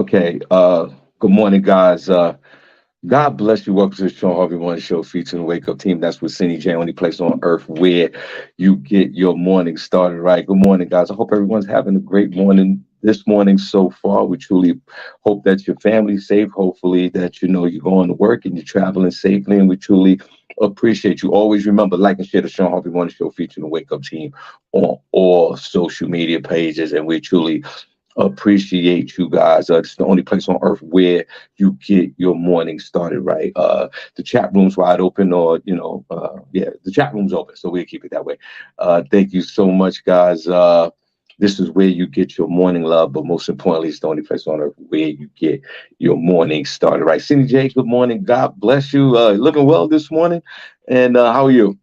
Okay. Good morning, guys. God bless you. Welcome to the Shawn Harvey Morning Show featuring the Wake Up Team. That's with Cindy J, only place on earth where you get your morning started right. Good morning, guys. I hope everyone's having a great morning this morning so far. We truly hope that your family's safe. Hopefully that you're going to work and you're traveling safely. And we truly appreciate you. Always remember, like and share the Shawn Harvey Morning Show featuring the Wake Up Team on all social media pages. And we truly appreciate you guys. It's the only place on earth where you get your morning started right. The chat room's wide open, or yeah, the chat room's open, so we'll keep it that way. Thank you so much, guys. This is where you get your morning love, but most importantly, it's the only place on earth where you get your morning started right. Cindy J, good morning. God bless you. Looking well this morning, and how are you?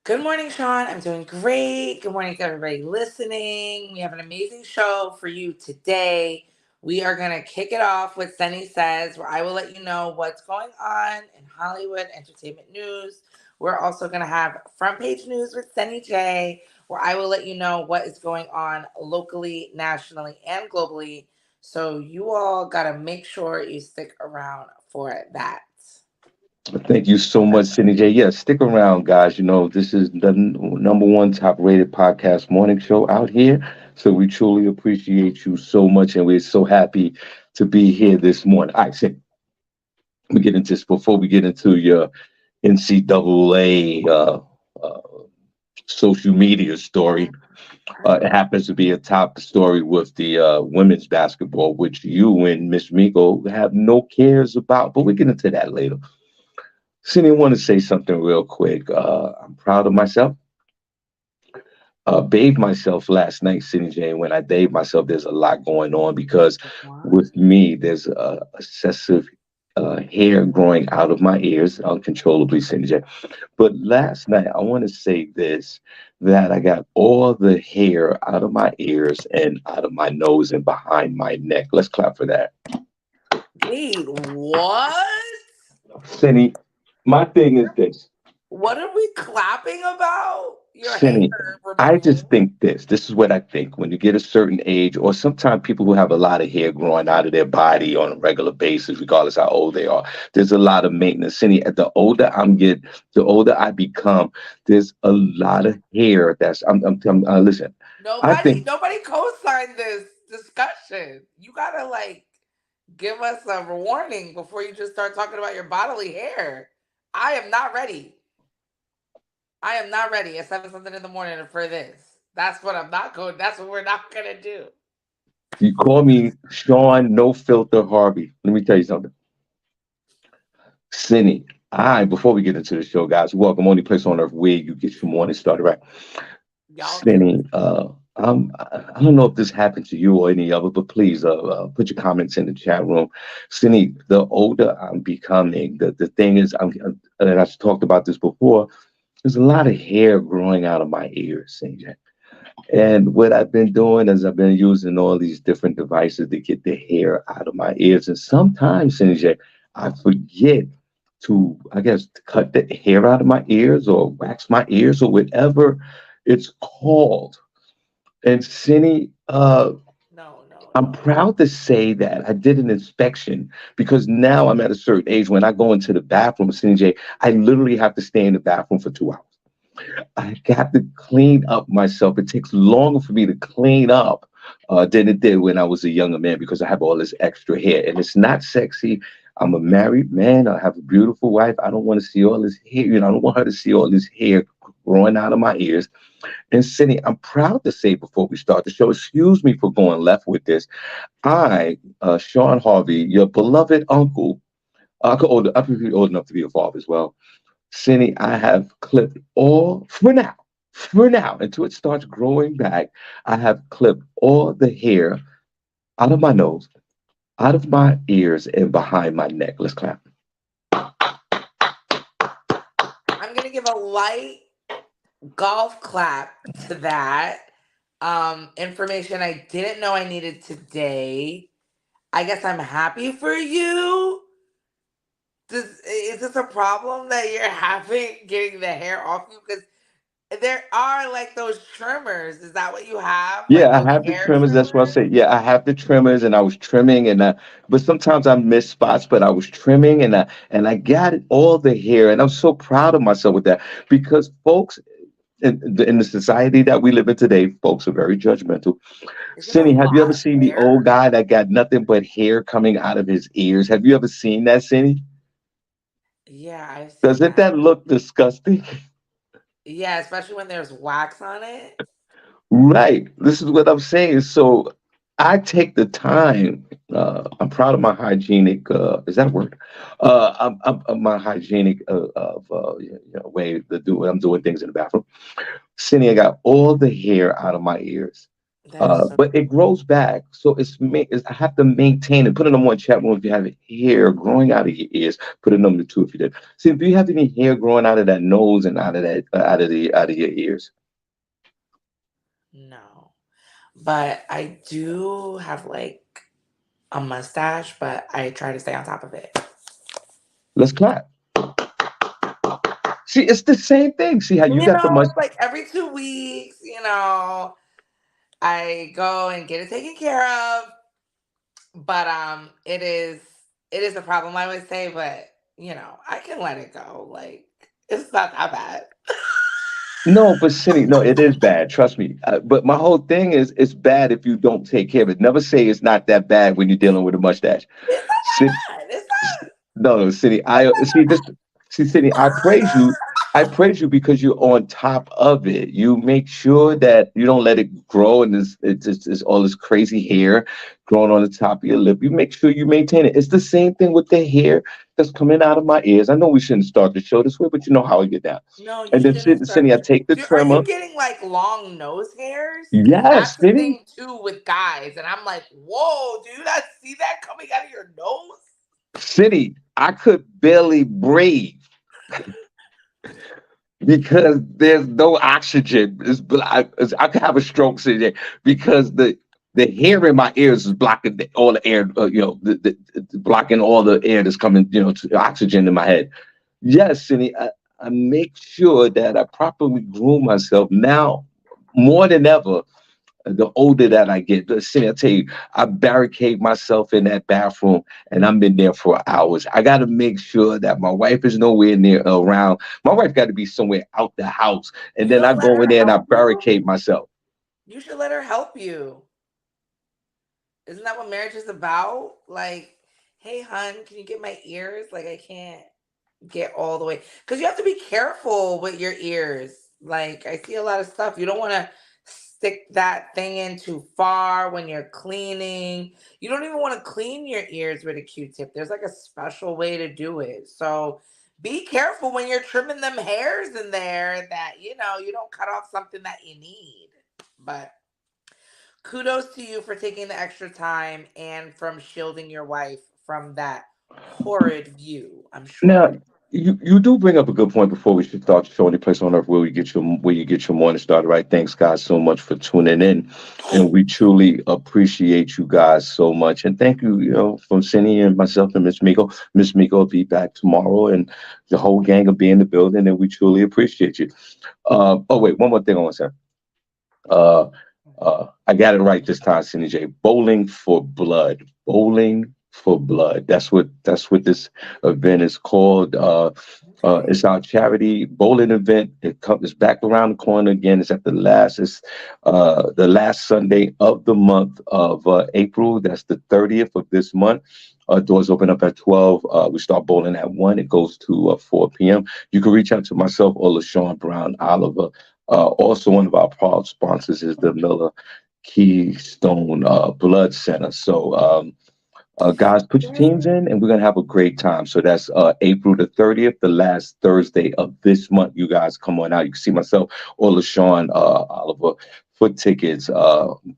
Good morning, Sean. I'm doing great. Good morning to everybody listening. We have an amazing show for you today. We are going to kick it off with Sunny Says, where I will let you know what's going on in Hollywood entertainment news. We're also going to have front page news with Sunny J, where I will let you know what is going on locally, nationally, and globally. So you all got to make sure you stick around for that. Thank you so much, Cindy J. Yeah, stick around, guys. This is the number one top rated podcast morning show out here. So we truly appreciate you so much. And we're so happy to be here this morning. All right, so we get into this before we get into your NCAA uh, social media story. It happens to be a top story with the women's basketball, which you and Miss Miko have no cares about. But we get into that later. Cindy, I want to say something real quick. I'm proud of myself. Bathed myself last night, Cindy Jane. When I bathed myself, there's a lot going on because What? with me, there's excessive hair growing out of my ears uncontrollably, Cindy Jane. But last night, I want to say this that I got all the hair out of my ears and out of my nose and behind my neck. Let's clap for that. Wait, what? Cindy, my thing is this. What are we clapping about? Your Cindy, hair I just removal? think this. This is what I think. When you get a certain age, or sometimes people who have a lot of hair growing out of their body on a regular basis, regardless how old they are, there's a lot of maintenance. Cindy, the older the older I become, there's a lot of hair that's. Listen, I Nobody, think nobody co-signed this discussion. You gotta give us a warning before you just start talking about your bodily hair. I am not ready. I am not ready at 7 something in the morning for this. That's what I'm not going. That's what we're not gonna do. you call me Sean No Filter Harvey. Let me tell you something. Cindy, before we get into the show, guys, welcome. Only place on earth where you get your morning started right. Y'all do. Cindy, I don't know if this happened to you or any other, but please put your comments in the chat room. Cindy, the older I'm becoming, the thing is, and I've talked about this before, there's a lot of hair growing out of my ears, Cindy. And what I've been doing is I've been using all these different devices to get the hair out of my ears. And sometimes, Cindy, I forget to, I guess, to cut the hair out of my ears or wax my ears or whatever it's called. And Cindy, No, no, I'm no. proud to say that I did an inspection because now I'm at a certain age. When I go into the bathroom, Cindy J, I literally have to stay in the bathroom for 2 hours. I got to clean up myself. It takes longer for me to clean up than it did when I was a younger man because I have all this extra hair and it's not sexy. I'm a married man. I have a beautiful wife. I don't want to see all this hair. I don't want her to see all this hair growing out of my ears. And Cindy, I'm proud to say before we start the show, excuse me for going left with this. Shawn Harvey, your beloved uncle, I'm pretty old enough to be a father as well. Cindy, I have clipped all for now, until it starts growing back. I have clipped all the hair out of my nose, out of my ears, and behind my neck. Let's clap. I'm gonna give a light golf clap to that. Information I didn't know I needed today. I guess I'm happy for you. Is this a problem that you're having getting the hair off you? Because there are like those trimmers. Is that what you have? Yeah, Like I those have the hair trimmers. That's what I trimmers? say. Yeah, I have the trimmers, and I was trimming, but sometimes I miss spots. But I was trimming, and I got all the hair, and I'm so proud of myself with that because folks in the society that we live in today, folks are very judgmental. Isn't a Cindy, have you ever lot of seen the old hair? guy that got nothing but hair coming out of his ears? Have you ever seen that, Cindy? Yeah, I've seen Doesn't that. that look disgusting? Yeah, especially when there's wax on it. Right. This is what I'm saying. So I take the time. I'm proud of my hygienic. Is that a word? I'm my hygienic way to do. I'm doing things in the bathroom. Cindy, I got all the hair out of my ears. That is so But it grows back, so I have to maintain it. Put it on one chat room if you have hair growing out of your ears. Put it number two if you did. See, do you have any hair growing out of that nose and out of that out of your ears? no. But I do have like a mustache, but I try to stay on top of it. Let's clap. See, it's the same thing. See how you got the It's like every 2 weeks, I go and get it taken care of. But it is a problem I would say, but I can let it go. Like it's not that bad. no, but Cindy, no, it is bad. Trust me. But my whole thing is, it's bad if you don't take care of it. Never say it's not that bad when you're dealing with a mustache. It's not Sid, that bad. It's no, no, Cindy. I see this. See, Cindy, I praise you. I praise you because you're on top of it. You make sure that you don't let it grow and it's all this crazy hair growing on the top of your lip. You make sure you maintain it. It's the same thing with the hair that's coming out of my ears. I know we shouldn't start the show this way, but you know how I get down. no, you And then shouldn't start Cindy, I the take the Are you trimmer. getting like long nose hairs? Because Yes, that's the Cindy. thing too with guys. And I'm like, whoa, do you not see that coming out of your nose? Cindy, I could barely breathe because there's no oxygen. I could have a stroke, Cindy, because the hair in my ears is blocking all the air. Blocking all the air that's coming, to oxygen in my head. Yes, Cindy, I make sure that I properly groom myself now more than ever. The older that I get, see, I tell you, I barricade myself in that bathroom and I'm in there for hours. I got to make sure that my wife is nowhere near around. My wife got to be somewhere out the house. And You then I don't let go in her there and I help you? barricade myself. You should let her help you. Isn't that what marriage is about? Like, hey, hun, can you get my ears? Like, I can't get all the way because you have to be careful with your ears. Like I see a lot of stuff. You don't want to stick that thing in too far when you're cleaning. You don't even want to clean your ears with a Q-tip. There's like a special way to do it. So be careful when you're trimming them hairs in there that you don't cut off something that you need. But kudos to you for taking the extra time and from shielding your wife from that horrid view, I'm Now, sure. you do bring up a good point before we should start the show. Any place on earth where you get your morning started, right? Thanks, guys, so much for tuning in, and we truly appreciate you guys so much. And thank you, from Cindy and myself and Miss Miko. Miss Miko will be back tomorrow, and the whole gang will be in the building, and we truly appreciate you. Oh wait, one more thing I want to say. Uh, I got it right this time, Cindy J. Bowling for Blood. Bowling for Blood. That's what this event is called. It's Okay. our charity bowling event. It's back around the corner again. It's at the last Sunday of the month of April. That's the 30th of this month. Doors open up at 12. We start bowling at 1. It goes to 4 p.m. You can reach out to myself or LaShawn Brown Oliver. Also, one of our proud sponsors is the Miller Keystone Blood Center. So, guys, put your teams in, and we're gonna have a great time. So that's April the 30th, the last Thursday of this month. You guys come on out. You can see myself or LaShawn Oliver for tickets.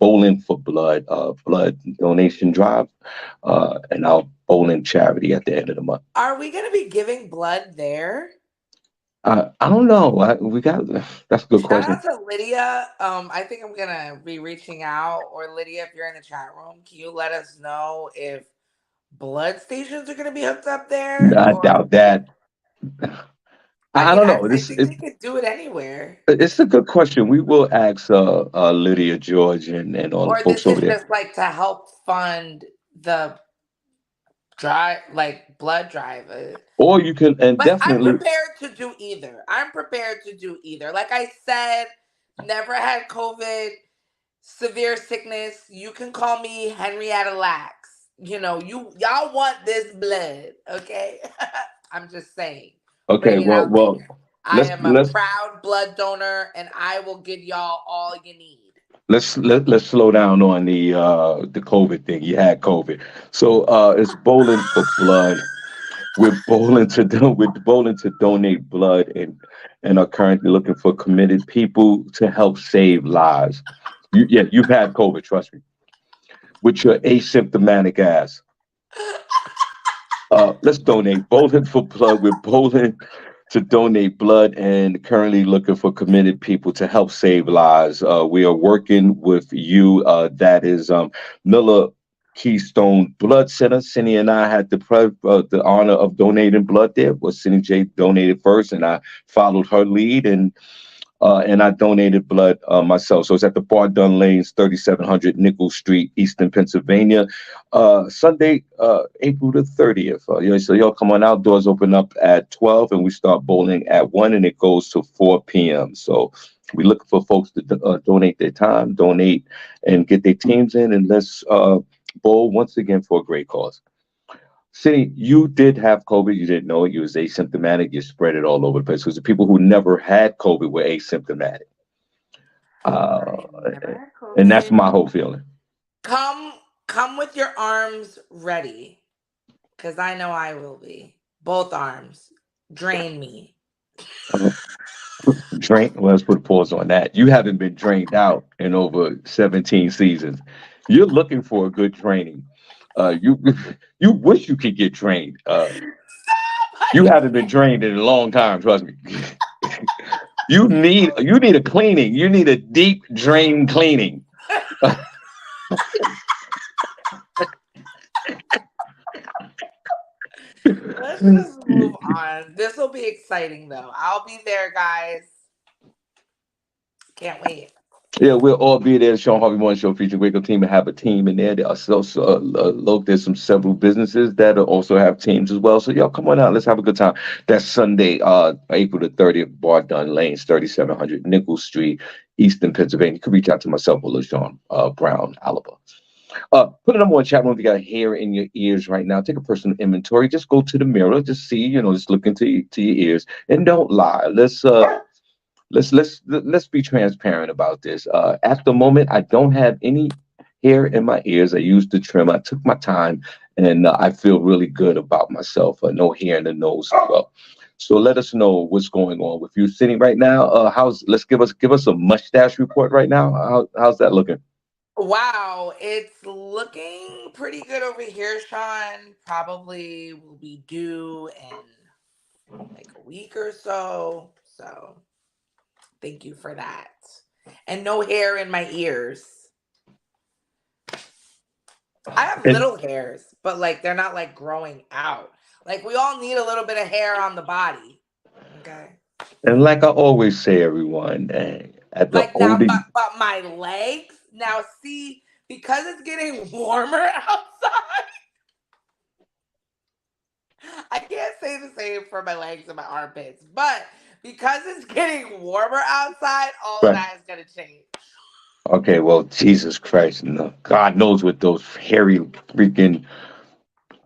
Bowling for blood donation drive, and our bowling charity at the end of the month. Are we going to be giving blood there? I don't know. We got that's a good Shout question. out to Lydia. I think I'm going to be reaching out. Or Lydia, if you're in the chat room, can you let us know if blood stations are going to be hooked up there? I Or doubt that. I I mean, don't know. I This think they could do it anywhere. it's a good question. We will ask Lydia, George, and all the Or folks this over is there. just like to help fund the drive, like blood drive. Or you can, and But I'm definitely, prepared to do either. I'm prepared to do either. Like I said, never had COVID, severe sickness. You can call me Henrietta Lacks. Y'all want this blood, okay? I'm just saying, okay. putting it out Well, there. I let's am a let's proud blood donor, and I will give y'all all you need. let's slow down on the COVID thing. You had COVID, so it's bowling for blood. We're bowling to donate blood and are currently looking for committed people to help save lives. Yeah, you've had COVID, trust me. With your asymptomatic ass. Let's donate. Bowling for blood. We're bowling to donate blood and currently looking for committed people to help save lives. We are working with you. That is Miller Keystone Blood Center. Cindy and I had the honor of donating blood there. Well, Cindy J donated first, and I followed her lead, and I donated blood myself. So it's at the Bar Dun Lanes, 3700 Nickel Street, Easton, Pennsylvania. Sunday, April the 30th. So y'all come on out. Doors open up at 12, and we start bowling at 1, and it goes to 4 p.m. So we're looking for folks to donate their time, donate, and get their teams in, and let's bowl once again for a great cause. Cindy, you did have COVID. You didn't know it. You was asymptomatic. You spread it all over the place. Because the people who never had COVID were asymptomatic. Uh, I never had and that's COVID. my whole feeling. Come, come with your arms ready, because I know I will be. Both arms. Drain me. Uh, Drain. Well, let's put a pause on that. You haven't been drained out in over 17 seasons. You're looking for a good training. You you wish you could get drained. You haven't been drained in a long time. Trust me. You need a cleaning. You need a deep drain cleaning. Let's just move on. This will be exciting, though. I'll be there, guys. Can't wait. Yeah, we'll all be there. Shawn Harvey Morning Show featuring Wake Up Team and have a team in there. There are also there's some several businesses that also have teams as well. So y'all come on out. Let's have a good time. That's Sunday, April the 30th, Bar Dun Lanes, 3700 Nickel Street, Easton, Pennsylvania. You can reach out to myself or LaShawn Brown, Alaba. Put it on one chat room if you got hair in your ears right now. Take a personal inventory. Just go to the mirror. Just see, just look to your ears and don't lie. Let's be transparent about this. At the moment, I don't have any hair in my ears. I used the trim. I took my time, and I feel really good about myself. No hair in the nose as well. So let us know what's going on with you sitting right now. How's let's give us a mustache report right now. How's that looking? Wow, it's looking pretty good over here, Sean. Probably will be due in like a week or so. So thank you for that. And no hair in my ears. I have And little hairs, but like they're not like growing out. Like we all need a little bit of hair on the body. Okay. and like I always say, everyone, at the Like now, but only but my legs now see because it's getting warmer outside. I can't say the same for my legs and my armpits, but because it's getting warmer outside, all of right. that is gonna change. Okay, well, Jesus Christ, no, God knows what those hairy freaking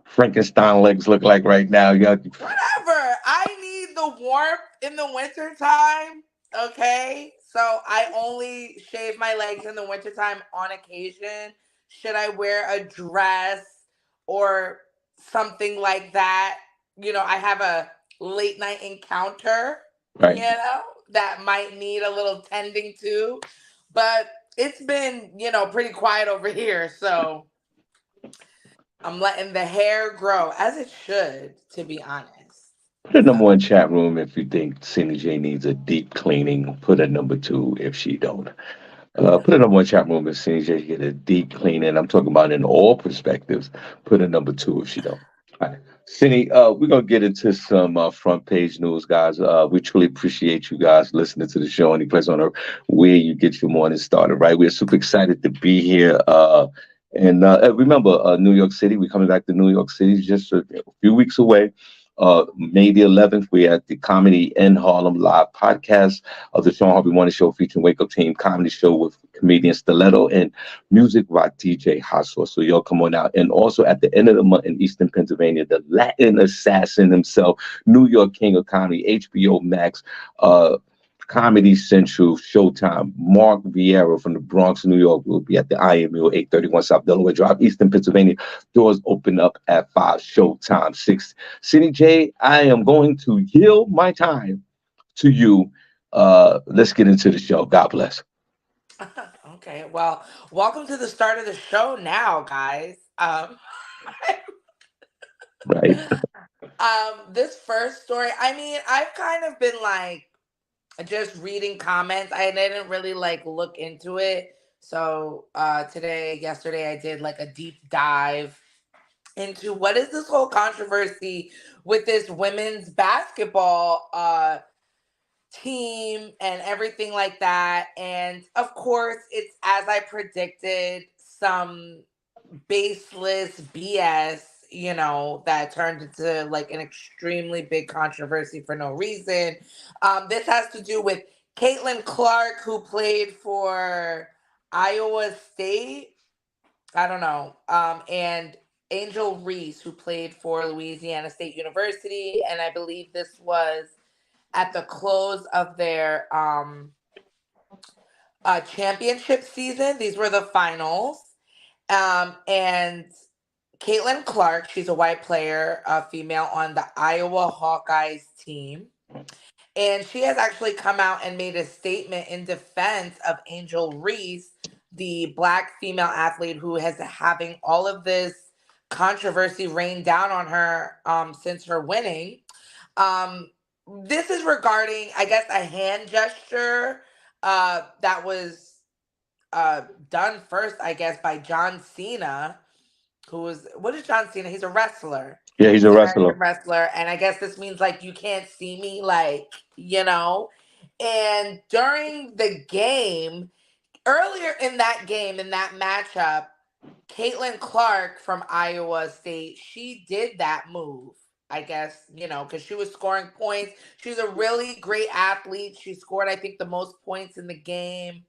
Frankenstein legs look like right now. You got, Whatever. I need the warmth in the winter time. Okay. So I only shave my legs in the wintertime on occasion. Should I wear a dress or something like that? I have a late night encounter, right. that might need a little tending to. But it's been, pretty quiet over here. So I'm letting the hair grow as it should, to be honest. Put a So number one chat room if you think Cindy J needs a deep cleaning. Put a number two if she don't. Put a number one chat room if Cindy J get a deep cleaning. I'm talking about in all perspectives. Put a number two if she don't. Right. Cindy, we're gonna get into some front page news, guys. We truly appreciate you guys listening to the show. Any place on earth where you get your morning started, right? We're super excited to be here. And remember, New York City. We're coming back to New York City just a few weeks away. May the 11th, we're at the Comedy in Harlem live podcast of the Shawn Harvey Morning Show featuring Wake Up Team comedy show with comedian Stiletto and music rock DJ Hot Sauce. So y'all come on out. And also at the end of the month in Eastern Pennsylvania, the Latin assassin himself, New York King of Comedy, HBO Max, uh, Comedy Central, Showtime. Mark Vieira from the Bronx, New York will be at the IMU 831 South Delaware Drive, Eastern Pennsylvania. Doors open up at 5, Showtime 6. Cindy J, I am going to yield my time to you. Let's get into the show. God bless. Okay, well, welcome to the start of the show now, guys. Right. This first story, I mean, I've kind of been like just reading comments. I didn't really like look into it. So yesterday, I did like a deep dive into what is this whole controversy with this women's basketball team and everything like that. And of course, it's as I predicted, some baseless BS, that turned into like an extremely big controversy for no reason. This has to do with Caitlin Clark, who played for Iowa State. I don't know. And Angel Reese, who played for Louisiana State University. And I believe this was at the close of their championship season. These were the finals. And Caitlin Clark, she's a white player, a female on the Iowa Hawkeyes team. And she has actually come out and made a statement in defense of Angel Reese, the black female athlete who has having all of this controversy rain down on her since her winning. Um, this is regarding, I guess, a hand gesture that was done first, I guess, by John Cena, who is, what is John Cena? He's a wrestler. Yeah, he's a He's an wrestler. American wrestler. And I guess this means like you can't see me, like, you know. And during the game, earlier in that game, in that matchup, Caitlin Clark from Iowa State, she did that move. I guess, because she was scoring points. She's a really great athlete. She scored, I think, the most points in the game.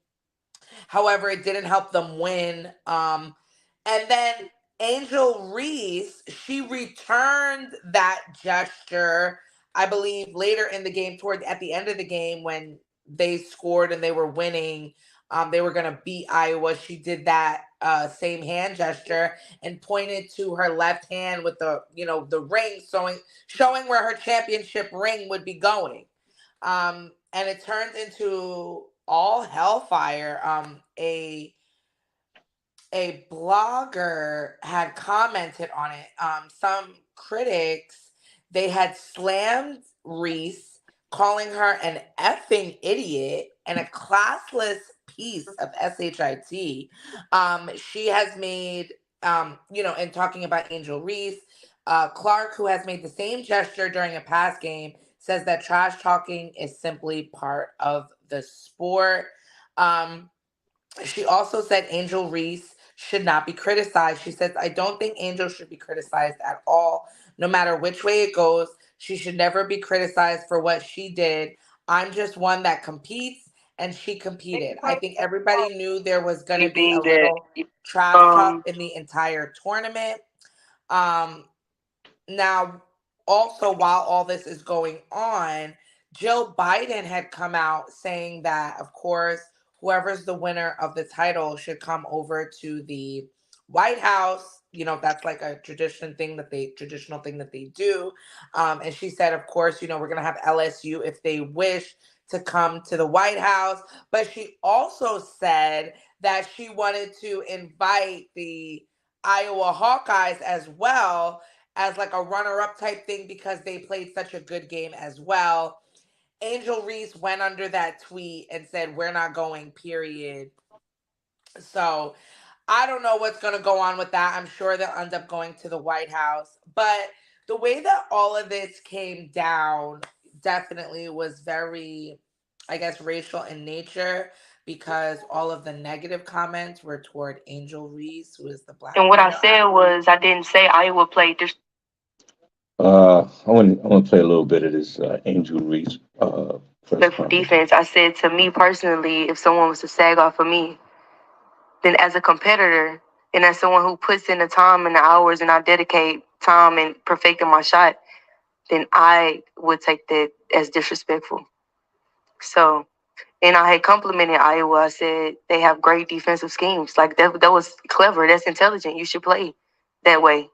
However, it didn't help them win. And then Angel Reese, she returned that gesture, I believe, later in the game, toward at the end of the game when they scored and they were winning. They were gonna beat Iowa. She did that same hand gesture and pointed to her left hand with the ring, showing where her championship ring would be going. And it turns into all hellfire. A blogger had commented on it. Some critics, they had slammed Reese, calling her an effing idiot and a classless piece of shit. She has made, in talking about Angel Reese, Clark, who has made the same gesture during a past game, says that trash talking is simply part of the sport. Um, she also said Angel Reese should not be criticized. She says, I don't think Angel should be criticized at all. No matter which way it goes, she should never be criticized for what she did. I'm just one that competes, and she competed. I think everybody knew there was going to be a little trash talk in the entire tournament. Um, Now, also, while all this is going on, Joe Biden had come out saying that, of course, whoever's the winner of the title should come over to the White House. That's like a traditional thing that they do. And she said, of course, we're gonna have LSU if they wish to come to the White House. But she also said that she wanted to invite the Iowa Hawkeyes as well as like a runner-up type thing because they played such a good game as well. Angel Reese went under that tweet and said, "We're not going, period." So I don't know what's going to go on with that. I'm sure they'll end up going to the White House. But the way that all of this came down definitely was very, I guess, racial in nature because all of the negative comments were toward Angel Reese, who is the black And what I female said athlete. was, I didn't say Iowa played I want to play a little bit of this Angel Reese press disrespectful conference. defense. I said, to me personally, if someone was to sag off of me, then as a competitor and as someone who puts in the time and the hours and I dedicate time and perfecting my shot, then I would take that as disrespectful. So, and I had complimented Iowa. I said they have great defensive schemes. Like that was clever. That's intelligent. You should play that way.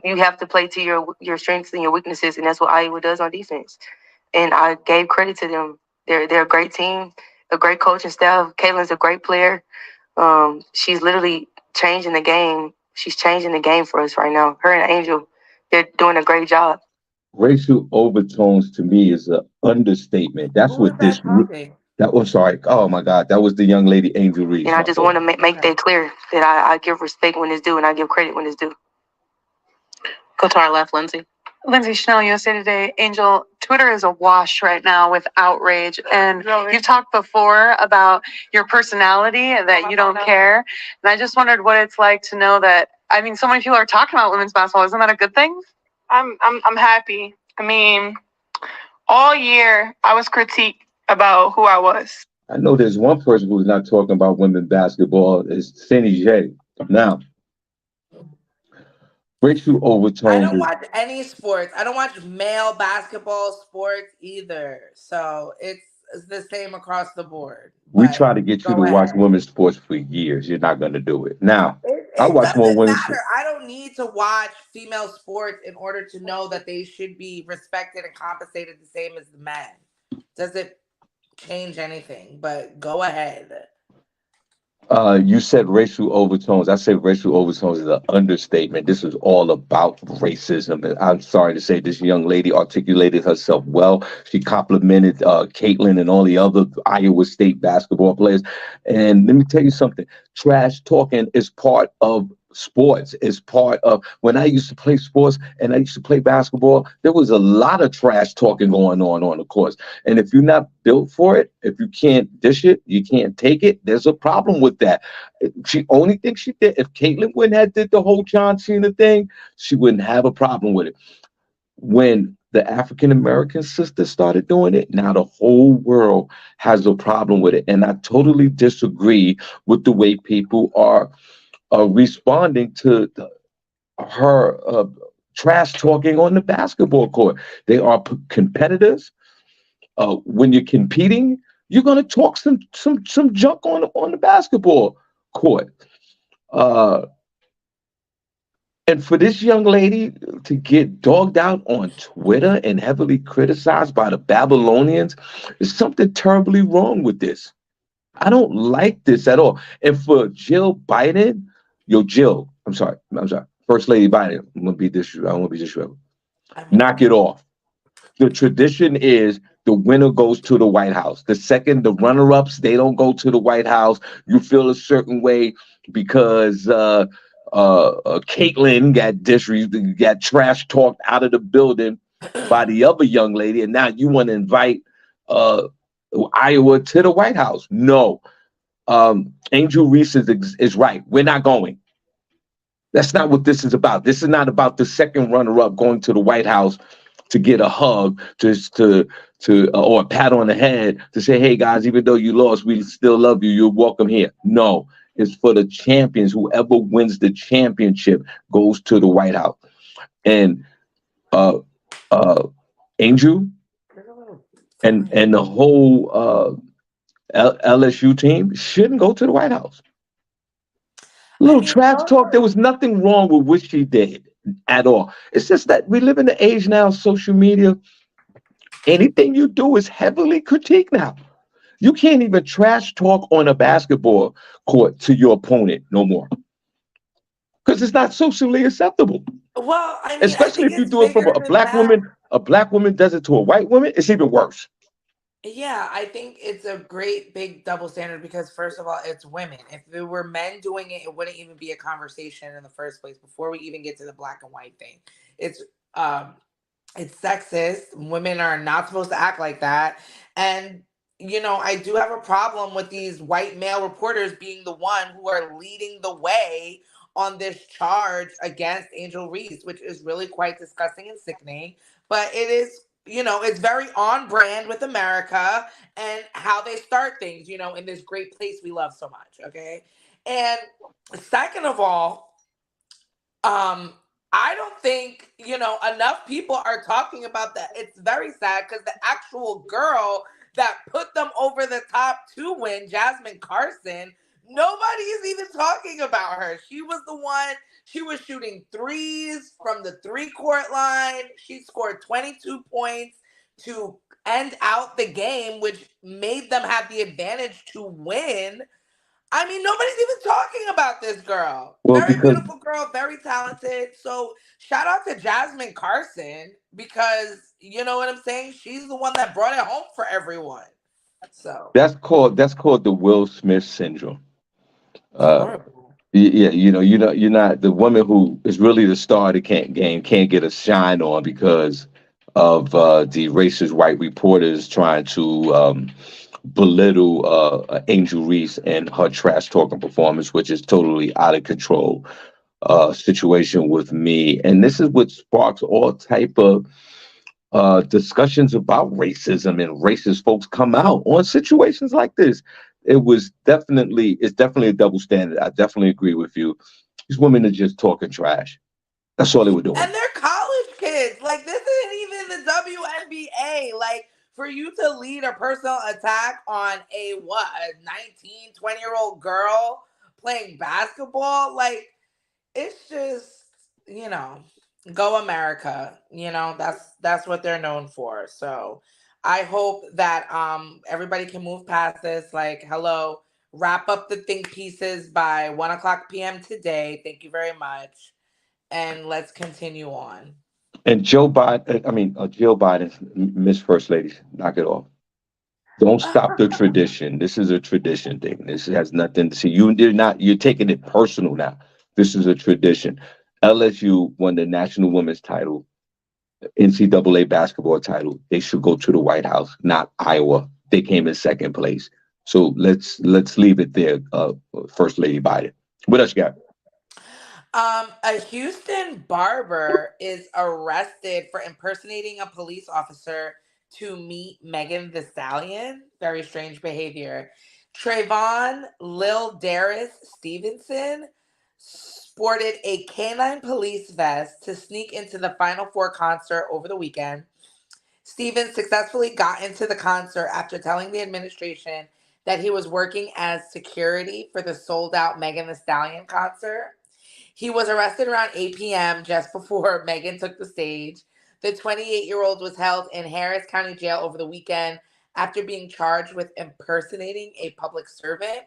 You have to play to your strengths and your weaknesses, and that's what Iowa does on defense. And I gave credit to them. They're a great team, a great coaching staff. Caitlin's a great player. She's literally changing the game. She's changing the game for us right now. Her and Angel, they're doing a great job. Racial overtones to me is an understatement. That's Who was what that talking? that was sorry. Oh my God, that was the young lady Angel Reese, And I my just fault. want to make Okay. that clear that I give respect when it's due and I give credit when it's due. Go to our left, Lindsay. Lindsay Chanel, USA Today. Angel, Twitter is awash right now with outrage. And you've talked before about your personality and that you don't care. And I just wondered what it's like to know that, I mean, so many people are talking about women's basketball. Isn't that a good thing? I'm happy. I mean, all year I was critiqued about who I was. I know there's one person who's not talking about women basketball is Cindy J. Now, racial I overtones don't is watch any sports. I don't watch male basketball sports either. So it's the same across the board. we But try to get you to go watch ahead. women's sports for years. You're not going to do it. Now, I It watch more doesn't women's. matter. I don't need to watch female sports in order to know that they should be respected and compensated the same as the men. Does it change anything? But go ahead. You said racial overtones. I say racial overtones is an understatement. This is all about racism. And I'm sorry to say this young lady articulated herself well. She complimented Caitlin and all the other Iowa State basketball players. And let me tell you something. Trash talking is part of sports. It's part of when I used to play sports and I used to play basketball, there was a lot of trash talking going on the course. And if you're not built for it, if you can't dish it, you can't take it, there's a problem with that. She only thing she did, if Caitlin wouldn't have did the whole John Cena thing, she wouldn't have a problem with it. When the African American sister started doing it, now the whole world has a problem with it. And I totally disagree with the way people are responding to her trash talking on the basketball court. They are competitors. When you're competing, you're gonna talk some junk on the basketball court. Uh, and for this young lady to get dogged out on Twitter and heavily criticized by the Babylonians, there's something terribly wrong with this. I don't like this at all. And for Jill Biden, Jill, I'm sorry, First Lady Biden, I'm gonna be disrespectful. I won't be disrespectful. I mean, Knock it off. The tradition is the winner goes to the White House. The second, the runner-ups, they don't go to the White House. You feel a certain way because Caitlyn got trash talked out of the building by the other young lady, and now you want to invite uh, Iowa to the White House. No, Angel Reese is right. We're not going. That's not what this is about. This is not about the second runner-up going to the White House to get a hug, to or a pat on the head to say, "Hey guys, even though you lost, we still love you. You're welcome here." No, it's for the champions. Whoever wins the championship goes to the White House. And uh, uh, Angel and the whole LSU team shouldn't go to the White House. I Little mean, trash talk. There was nothing wrong with what she did at all. It's just that we live in the age now, social media. Anything you do is heavily critiqued now. You can't even trash talk on a basketball court to your opponent no more because it's not socially acceptable. well, I mean, I Especially think if you it's do it from bigger a than black that. woman. A black woman does it to a white woman. It's even worse. Yeah, I think it's a great big double standard because first of all, it's women. If it were men doing it, it wouldn't even be a conversation in the first place before we even get to the black and white thing. It's um it's sexist. Women are not supposed to act like that. And I do have a problem with these white male reporters being the one who are leading the way on this charge against Angel Reese, which is really quite disgusting and sickening. But it is, it's very on brand with America and how they start things, in this great place we love so much. Okay. And second of all, um I don't think enough people are talking about that. It's very sad because the actual girl that put them over the top to win, Jasmine Carson, nobody is even talking about her. She was the one. She was shooting threes from the three-court line. She scored 22 points to end out the game, which made them have the advantage to win. I mean, nobody's even talking about this girl. Well, Very because beautiful girl, very talented. So shout out to Jasmine Carson because you know what I'm saying? She's the one that brought it home for everyone. So that's called the Will Smith syndrome. it's Uh, horrible. yeah, you're not the woman who is really the star of the game can't get a shine on because of the racist white reporters trying to belittle Angel Reese and her trash talking performance, which is totally out of control situation with me. And this is what sparks all type of discussions about racism and racist folks come out on situations like this. It's definitely a double standard. I definitely agree with you. These women are just talking trash. That's all they were doing. And they're college kids. Like this isn't even the WNBA. Like for you to lead a personal attack on a 19, 20-year-old girl playing basketball, like it's just you know go America, that's what they're known for. So I hope that everybody can move past this. Like hello, wrap up the think pieces by 1 o'clock p.m. today. Thank you very much, and let's continue on. And Joe Biden, I mean, Jill Biden, Miss First Lady, knock it off. Don't stop the tradition. This is a tradition thing. This has nothing to see. You're taking it personal now. This is a tradition. LSU won the national women's title, NCAA basketball title. They should go to the White House, not Iowa. They came in second place. So let's leave it there, First Lady Biden. What else you got? A Houston barber is arrested for impersonating a police officer to meet Megan the Stallion. Very strange behavior. Trayvon Lil Darius Stevenson sported a canine police vest to sneak into the Final Four concert over the weekend. Stevens successfully got into the concert after telling the administration that he was working as security for the sold out Megan the Stallion concert. He was arrested around 8 p.m. just before Megan took the stage. The 28-year-old was held in Harris County Jail over the weekend after being charged with impersonating a public servant.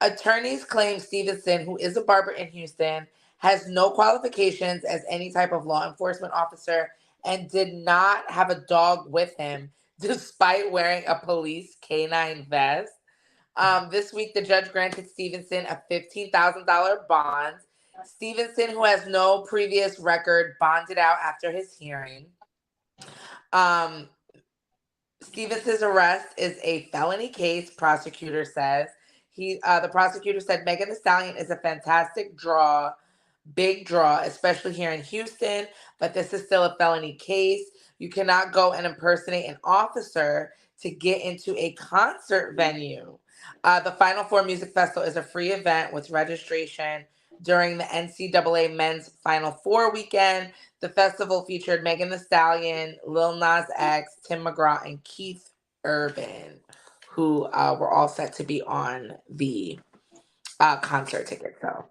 Attorneys claim Stevenson, who is a barber in Houston, has no qualifications as any type of law enforcement officer and did not have a dog with him despite wearing a police canine vest. This week, the judge granted Stevenson a $15,000 bond. Stevenson, who has no previous record, bonded out after his hearing. Um, Stevenson's arrest is a felony case, prosecutor says. The prosecutor said Megan the Stallion is a fantastic draw, big draw, especially here in Houston, but this is still a felony case. You cannot go and impersonate an officer to get into a concert venue. The Final Four Music Festival is a free event with registration during the NCAA Men's Final Four weekend. The festival featured Megan the Stallion, Lil Nas X, Tim McGraw, and Keith Urban, who were all set to be on the concert ticket. So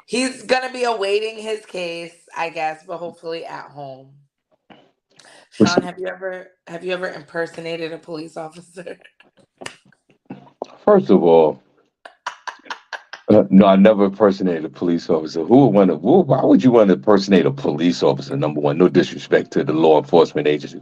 he's gonna be awaiting his case, I guess, but hopefully at home. What's- Sean, have you ever impersonated a police officer? First of all, no, I never impersonated a police officer. Who would want to? Why would you want to impersonate a police officer? Number one, no disrespect to the law enforcement agency.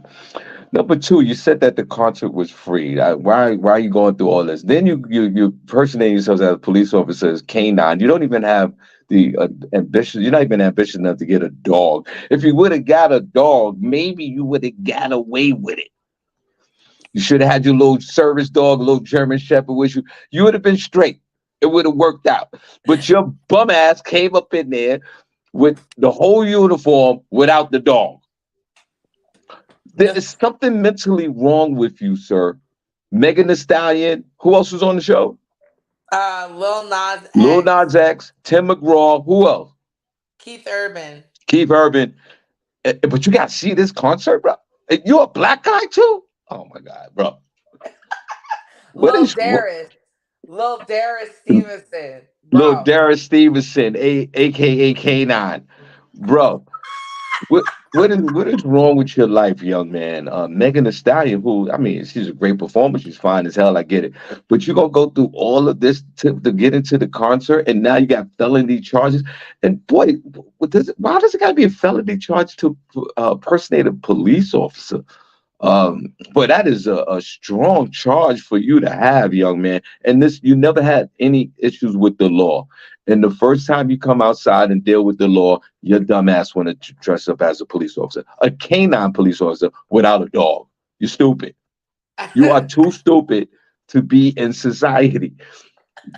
Number two, you said that the concert was free. Why are you going through all this? Then you impersonating yourself as a police officer as canine. You don't even have the ambition. You're not even ambitious enough to get a dog. If you would have got a dog, maybe you would have got away with it. You should have had your little service dog, a little German Shepherd with you. You would have been straight. It would have worked out. But your bum ass came up in there with the whole uniform without the dog. There is something mentally wrong with you, sir. Megan Thee Stallion. Who else was on the show? Lil Nas Lil X, Nas X, Tim McGraw. Who else? Keith Urban, Keith Urban. But you got to see this concert, bro. You're a black guy too. Oh my God, bro. What Lil is Darius, Lil Darius Stevenson, Lil bro. Darius Stevenson, aka K9, bro? What what is wrong with your life, young man? Megan Thee Stallion, who I mean, she's a great performer. She's fine as hell. I get it, but you're gonna go through all of this to get into the concert, and now you got felony charges. And boy, why does it got to be a felony charge to impersonate a police officer? But that is a strong charge for you to have, young man. And this, you never had any issues with the law. And the first time you come outside and deal with the law, your dumb ass want to dress up as a police officer, a canine police officer without a dog. You're stupid. You are too stupid to be in society.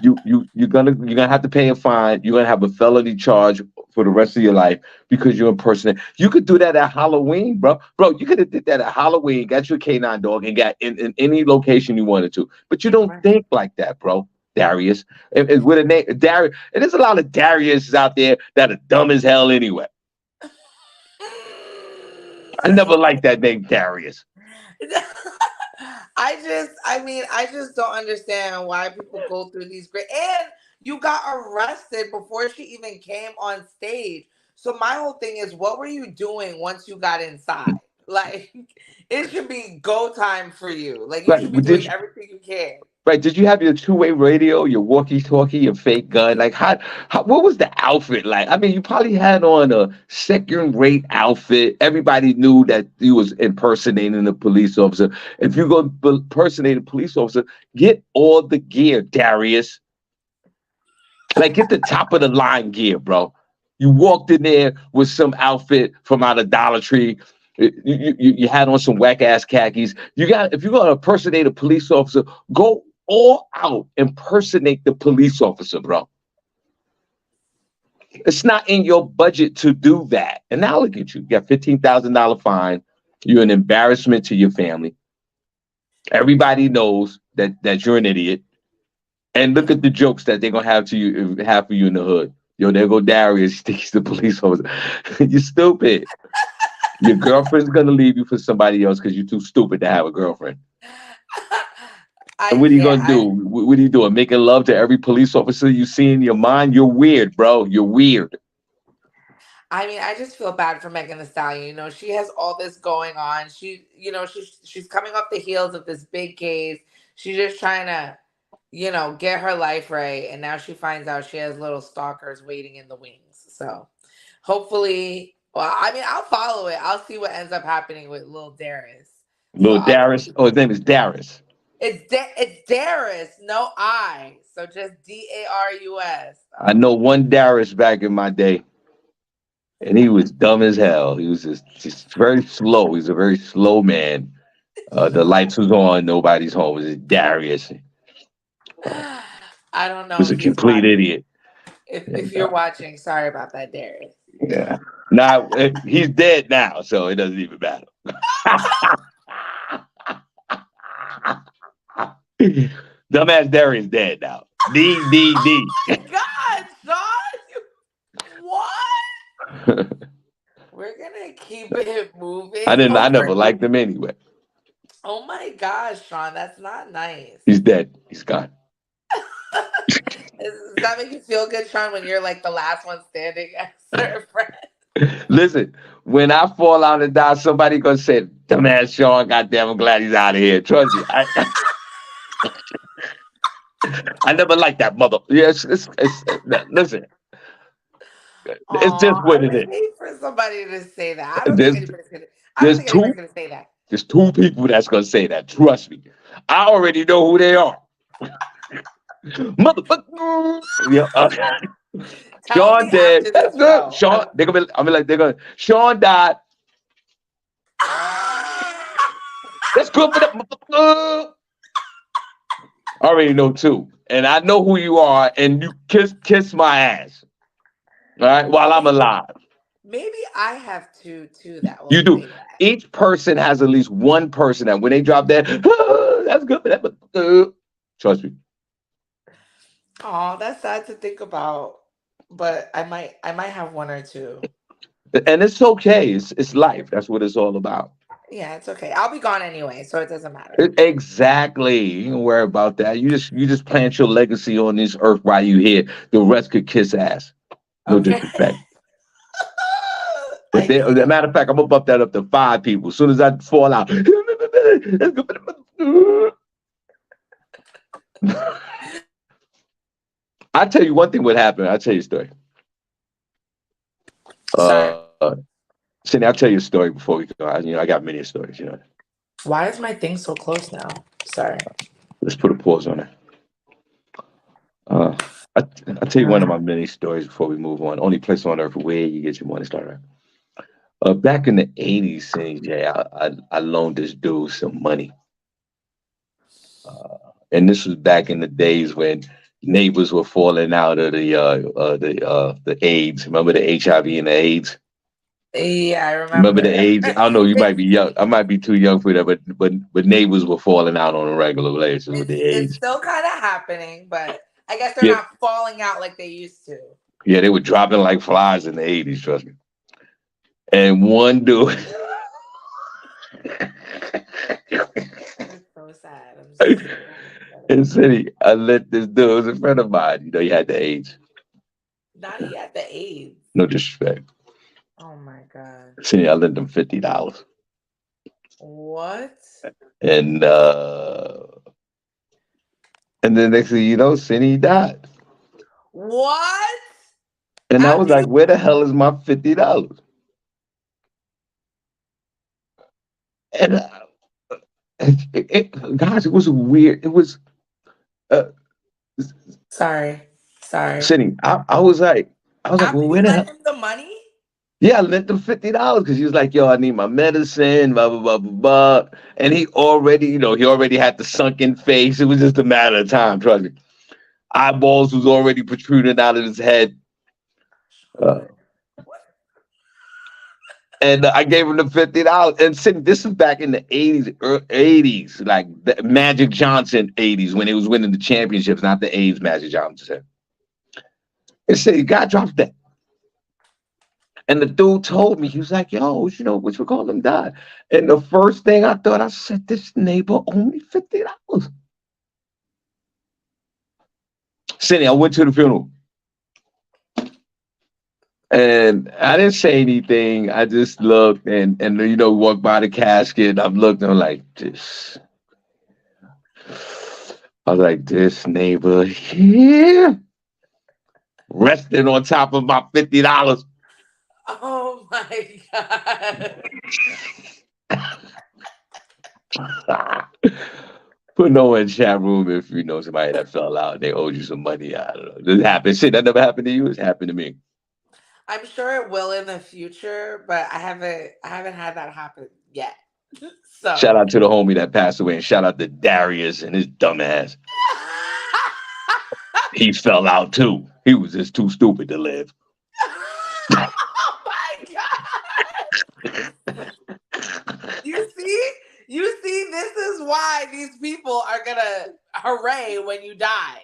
You're gonna have to pay a fine. You're gonna have a felony charge for the rest of your life because you're impersonating. You could do that at Halloween, bro. Bro, you could have did that at Halloween, got your canine dog, and got in any location you wanted to. But you don't Right. think like that, bro. Darius. With a name Darius. And there's a lot of Darius out there that are dumb as hell anyway. I never liked that name, Darius. I just don't understand why people go through these great. And you got arrested before she even came on stage. So my whole thing is, what were you doing once you got inside? Like, it should be go time for you. Like, you Right. should be doing everything you can. Right. Did you have your two-way radio, your walkie-talkie, your fake gun? Like, what was the outfit like? I mean, you probably had on a second-rate outfit. Everybody knew that you was impersonating a police officer. If you go impersonate a police officer, get all the gear, Darius. Like, get the top of the line gear, bro. You walked in there with some outfit from out of Dollar Tree. You had on some whack ass khakis. If you're gonna impersonate a police officer, go all out, impersonate the police officer, bro. It's not in your budget to do that. And now look at you. You got $15,000 fine. You're an embarrassment to your family. Everybody knows that you're an idiot. And look at the jokes that they're gonna have for you in the hood. Yo, there go Darius, he's the police officer. You're stupid. Your girlfriend's gonna leave you for somebody else because you're too stupid to have a girlfriend. And I what are you can't. gonna do? What are you doing? Making love to every police officer you see in your mind? You're weird, bro. You're weird. I mean, I just feel bad for Megan Thee Stallion. You know, she has all this going on. She's coming off the heels of this big case. She's just trying to, get her life right. And now she finds out she has little stalkers waiting in the wings. So hopefully, well, I mean, I'll follow it. I'll see what ends up happening with Lil Darius. So Little Darius. Oh, his name is Darius. it's Darius, no I. So just Darus. I know one Darius back in my day, and he was dumb as hell. He was just very slow. He's a very slow man. The lights was on, nobody's home. It was just Darius. He I don't know was if a he's complete watching. idiot. If And, you're watching, sorry about that, Darius. yeah. Now he's dead now, so it doesn't even matter. Dumbass Darius dead now. D. God, Sean, what? We're gonna keep it moving. I never liked him anyway. Oh my gosh, Sean, that's not nice. He's dead. He's gone. Does that make you feel good, Sean, when you're like the last one standing as her friend? Listen, when I fall out and die, somebody gonna say, "Dumbass Sean, goddamn, I'm glad he's out of here." Trust me, I never liked that mother. Yes, listen, it's just Oh, I what it would is. hate for somebody to say that. I don't think There's anybody's gonna. I don't there's think anybody's two gonna say that. There's two people that's gonna say that. Trust me. I already know who they are. Motherfucker. Yeah. Tell me Sean dead. after That's this good. show. Sean, they're gonna be, I mean, like they're gonna. Sean died. That's good for them. I already know too, and I know who you are, and you kiss my ass. All right, while I'm alive. Maybe I have two too that will You do. say that. Each person has at least one person that when they drop that, that's good for that. Trust me. Oh, that's sad to think about. But I might have one or two. And it's okay. It's life. That's what it's all about. Yeah, it's okay. I'll be gone anyway, so it doesn't matter. Exactly. You don't worry about that. You just plant your legacy on this earth while you here. The rest could kiss ass. No Okay. disrespect. But I they, as a matter of fact, I'm gonna bump that up to 5 people. As soon as I fall out, I'll tell you one thing what happened. I'll tell you a story. sorry. Cindy, I'll tell you a story before we go. I got many stories. Why is my thing so close now? Sorry. Let's put a pause on it. I'll tell you one of my many stories before we move on. Only place on earth where you get your money started. Back in the 80s, Cindy, I loaned this dude some money. And this was back in the days when neighbors were falling out of the AIDS. Remember the HIV and the AIDS? Yeah, I Remember remember. the AIDS? I don't know. You might be young. I might be too young for that, but neighbors were falling out on a regular basis with the It's AIDS. still kind of happening, but I guess they're Yeah, not falling out like they used to. yeah, they were dropping like flies in the 80s. Trust me. And one dude. It's so sad. I'm so sad. In City, I let this dude, it was a friend of mine. He had the AIDS. Not he had the AIDS. No disrespect. Oh my god. City, I lent him $50. What? And then next thing you know, Cindy died. What? And I was After like, you where the hell is my $50? And guys, it was weird. It was uh, Sorry. Cindy. I was like, After well, you where the lent hell? him the money? Yeah, I lent him $50 because he was like, yo, I need my medicine, blah, blah, blah, blah, blah. And he already had the sunken face. It was just a matter of time, trust me. Eyeballs was already protruding out of his head. Uh, and I gave him the $50. And since this is back in the 80s, like the Magic Johnson 80s when he was winning the championships, not the AIDS Magic Johnson. And said, God dropped that. And the dude told me, he was like, yo, what you call him died. And the first thing I thought, I said, this neighbor owed me $50. Cindy, I went to the funeral. And I didn't say anything. I just looked and walked by the casket. I'm looking, I'm like, this. I was like, this neighbor here resting on top of my $50. Oh my god. Put no one in chat room if you know somebody that fell out and they owed you some money. I don't know. This happened. Shit, that never happened to you. It's happened to me. I'm sure it will in the future, but I haven't had that happen yet. Shout So out to the homie that passed away, and shout out to Darius and his dumb ass. He fell out too. He was just too stupid to live. oh my god. You see, this is why these people are gonna hooray when you die.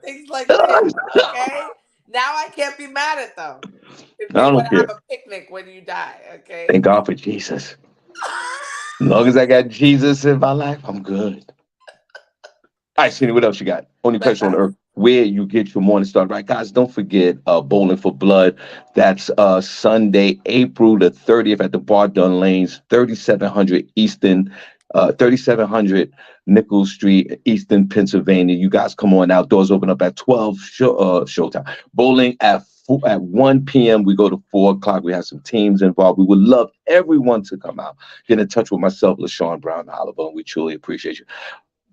Things like this, okay? Now I can't be mad at them if I they want don't to have care. a picnic when you die, okay? Thank God for Jesus. As long as I got Jesus in my life, I'm good. All right, Cindy, what else you got? Only But place on earth where you get your morning start. Right, guys, don't forget Bowling for Blood. That's Sunday, April the 30th at the Bar Dun Lanes, 3700 Easton, 3700 Nichols Street, Easton, Pennsylvania. You guys come on out. Doors open up at 12, showtime. Bowling at At 1 p.m. we go to 4 o'clock. We have some teams involved. We would love everyone to come out. Get in touch with myself, LaShawn Brown Oliver, and we truly appreciate you.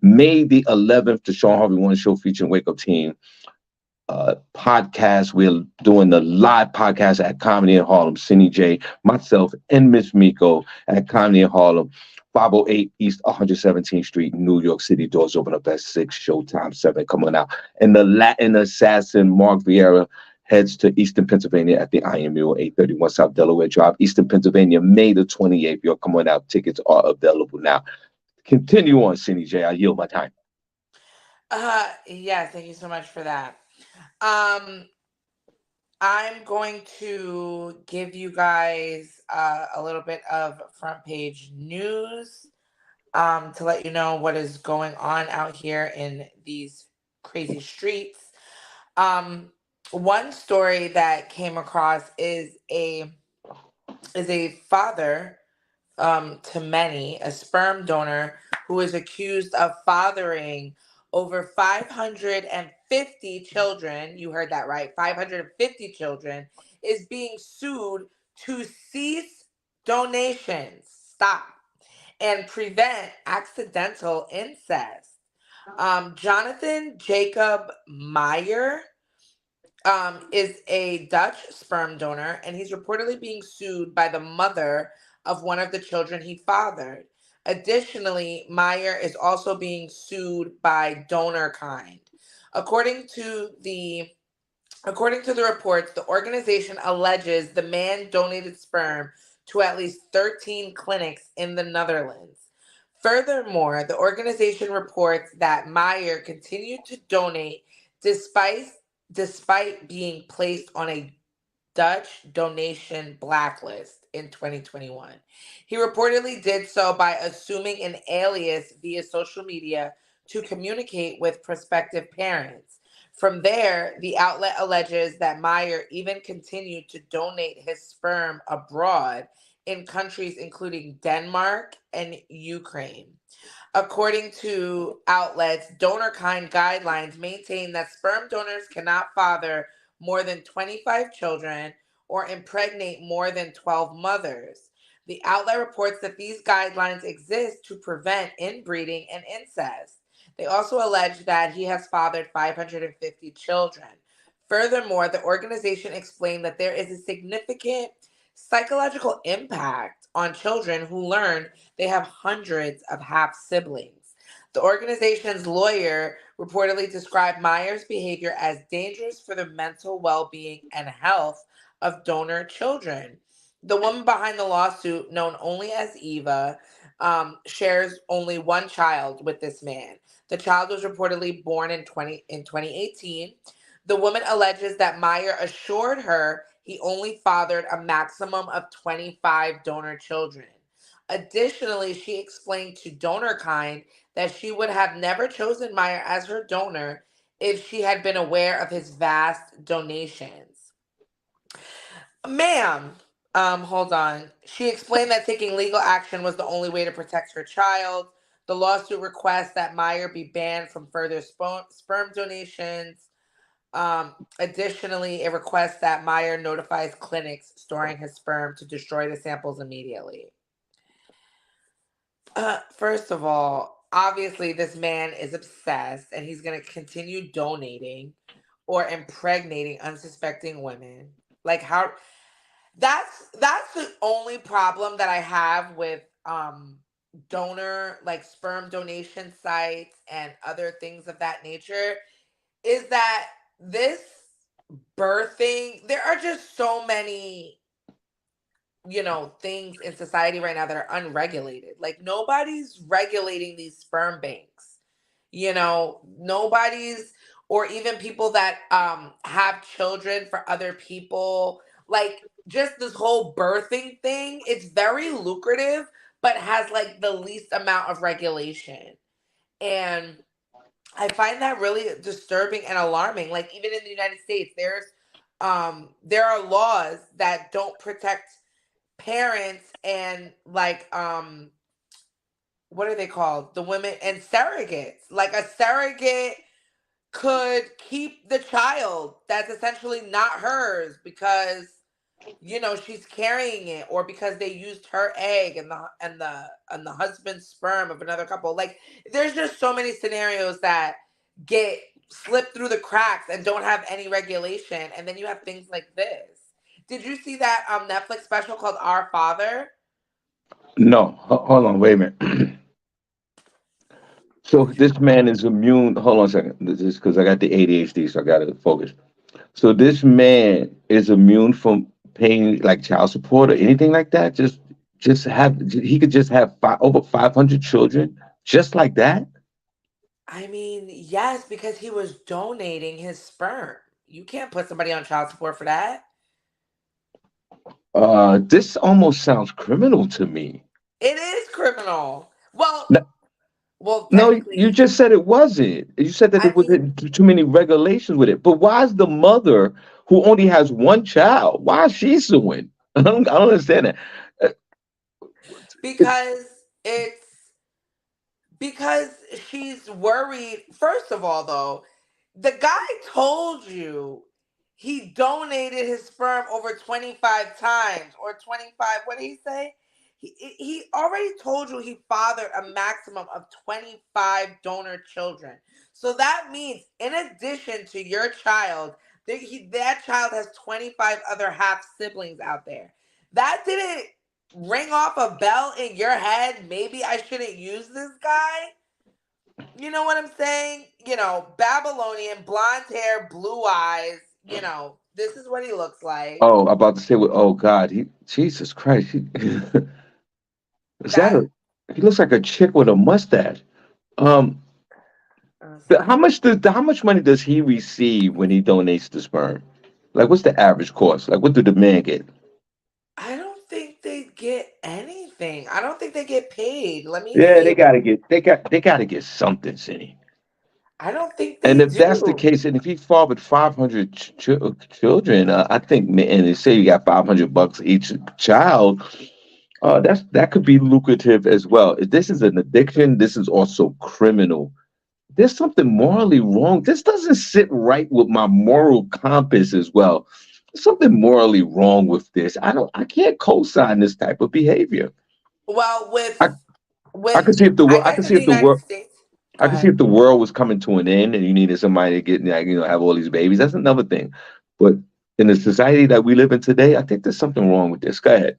May the 11th, the Shawn Harvey One Show featuring Wake Up Team podcast. We're doing the live podcast at Comedy in Harlem. Cindy J, myself, and Miss Miko at Comedy in Harlem. 508 East 117th Street, New York City. Doors open up at 6, showtime 7. Come on out. And the Latin assassin, Mark Vieira, heads to Eastern Pennsylvania at the IMU, 831 South Delaware Drive, Eastern Pennsylvania, May the 28th. Y'all come on out. Tickets are available now. Continue on, Cindy J. I yield my time. Yeah, thank you so much for that. Um, I'm going to give you guys a little bit of front page news to let you know what is going on out here in these crazy streets. One story that came across is a father to many, a sperm donor who is accused of fathering over 550 children. You heard that right. 550 children is being sued to cease donations, stop, and prevent accidental incest. Jonathan Jacob Meyer is a Dutch sperm donor, and he's reportedly being sued by the mother of one of the children he fathered. Additionally, Meyer is also being sued by donor kind. According to the According to the reports, the organization alleges the man donated sperm to at least 13 clinics in the Netherlands. Furthermore, the organization reports that Meyer continued to donate despite being placed on a Dutch donation blacklist in 2021. He reportedly did so by assuming an alias via social media to communicate with prospective parents. From there, the outlet alleges that Meyer even continued to donate his sperm abroad in countries including Denmark and Ukraine. According to outlets, donor kind guidelines maintain that sperm donors cannot father more than 25 children or impregnate more than 12 mothers. The outlet reports that these guidelines exist to prevent inbreeding and incest. They also allege that he has fathered 550 children. Furthermore, the organization explained that there is a significant psychological impact on children who learn they have hundreds of half siblings. The organization's lawyer reportedly described Meyer's behavior as dangerous for the mental well being and health of donor children. The woman behind the lawsuit, known only as Eva, shares only one child with this man. The child was reportedly born in 2018. The woman alleges that Meyer assured her he only fathered a maximum of 25 donor children. Additionally, she explained to DonorKind that she would have never chosen Meyer as her donor if she had been aware of his vast donations. Ma'am, hold on. She explained that taking legal action was the only way to protect her child. The lawsuit requests that Meyer be banned from further sperm donations. Additionally, it requests that Meyer notifies clinics storing his sperm to destroy the samples immediately. First of all, obviously, this man is obsessed and he's going to continue donating or impregnating unsuspecting women. Like, how that's the only problem that I have with donor, like sperm donation sites and other things of that nature, is that this birthing, there are just so many, things in society right now that are unregulated. Like, nobody's regulating these sperm banks. Nobody's, or even people that have children for other people. Like, just this whole birthing thing, it's very lucrative, but has like the least amount of regulation. And I find that really disturbing and alarming. Like, even in the United States, there are laws that don't protect parents and, like, what are they called? The women and surrogates. Like, a surrogate could keep the child that's essentially not hers because she's carrying it, or because they used her egg and the husband's sperm of another couple. Like, there's just so many scenarios that get slipped through the cracks and don't have any regulation, and then you have things like this. Did you see that Netflix special called Our Father? No, hold on, wait a minute. So this man is immune. Hold on a second. This is because I got the ADHD, so I got to focus. So this man is immune from paying like child support or anything like that. Just have he could just have over 500 children just like that. I mean, yes, because he was donating his sperm. You can't put somebody on child support for that. This almost sounds criminal to me. It is criminal. Well, No, no, you technically, just said it wasn't. You said that there I was mean, too many regulations with it. But why is the mother who only has one child? Why is she suing? I don't understand that. Uh, It's because it's because she's worried. First of all, though, the guy told you he donated his sperm over 25 times, or 25, what did he say? He already told you he fathered a maximum of 25 donor children. So that means, in addition to your child, that child has 25 other half siblings out there. That didn't ring off a bell in your head. Maybe I shouldn't use this guy. You know what I'm saying? Babylonian, blonde hair, blue eyes. This is what he looks like. oh, about to say what? Oh God, Jesus Christ, is that That a? He looks like a chick with a mustache. Um, see. how much money does he receive when he donates the sperm? Like, what's the average cost? Like, what do the man get? I don't think they get anything. I don't think they get paid. Let me Yeah, see. they gotta get something, Cindy. I don't think And they if that's the do. case, and if he fathered 500 children, I think, and they say you got $500 each child, that could be lucrative as well. If this is an addiction, this is also criminal. There's something morally wrong. This doesn't sit right with my moral compass as well. There's something morally wrong with this. I can't co-sign this type of behavior. Well, I, I with could see if I I could guess in see the if the United world States. Go I could see ahead. if the world was coming to an end and you needed somebody to get, like, have all these babies. That's another thing. But in the society that we live in today, I think there's something wrong with this. Go ahead.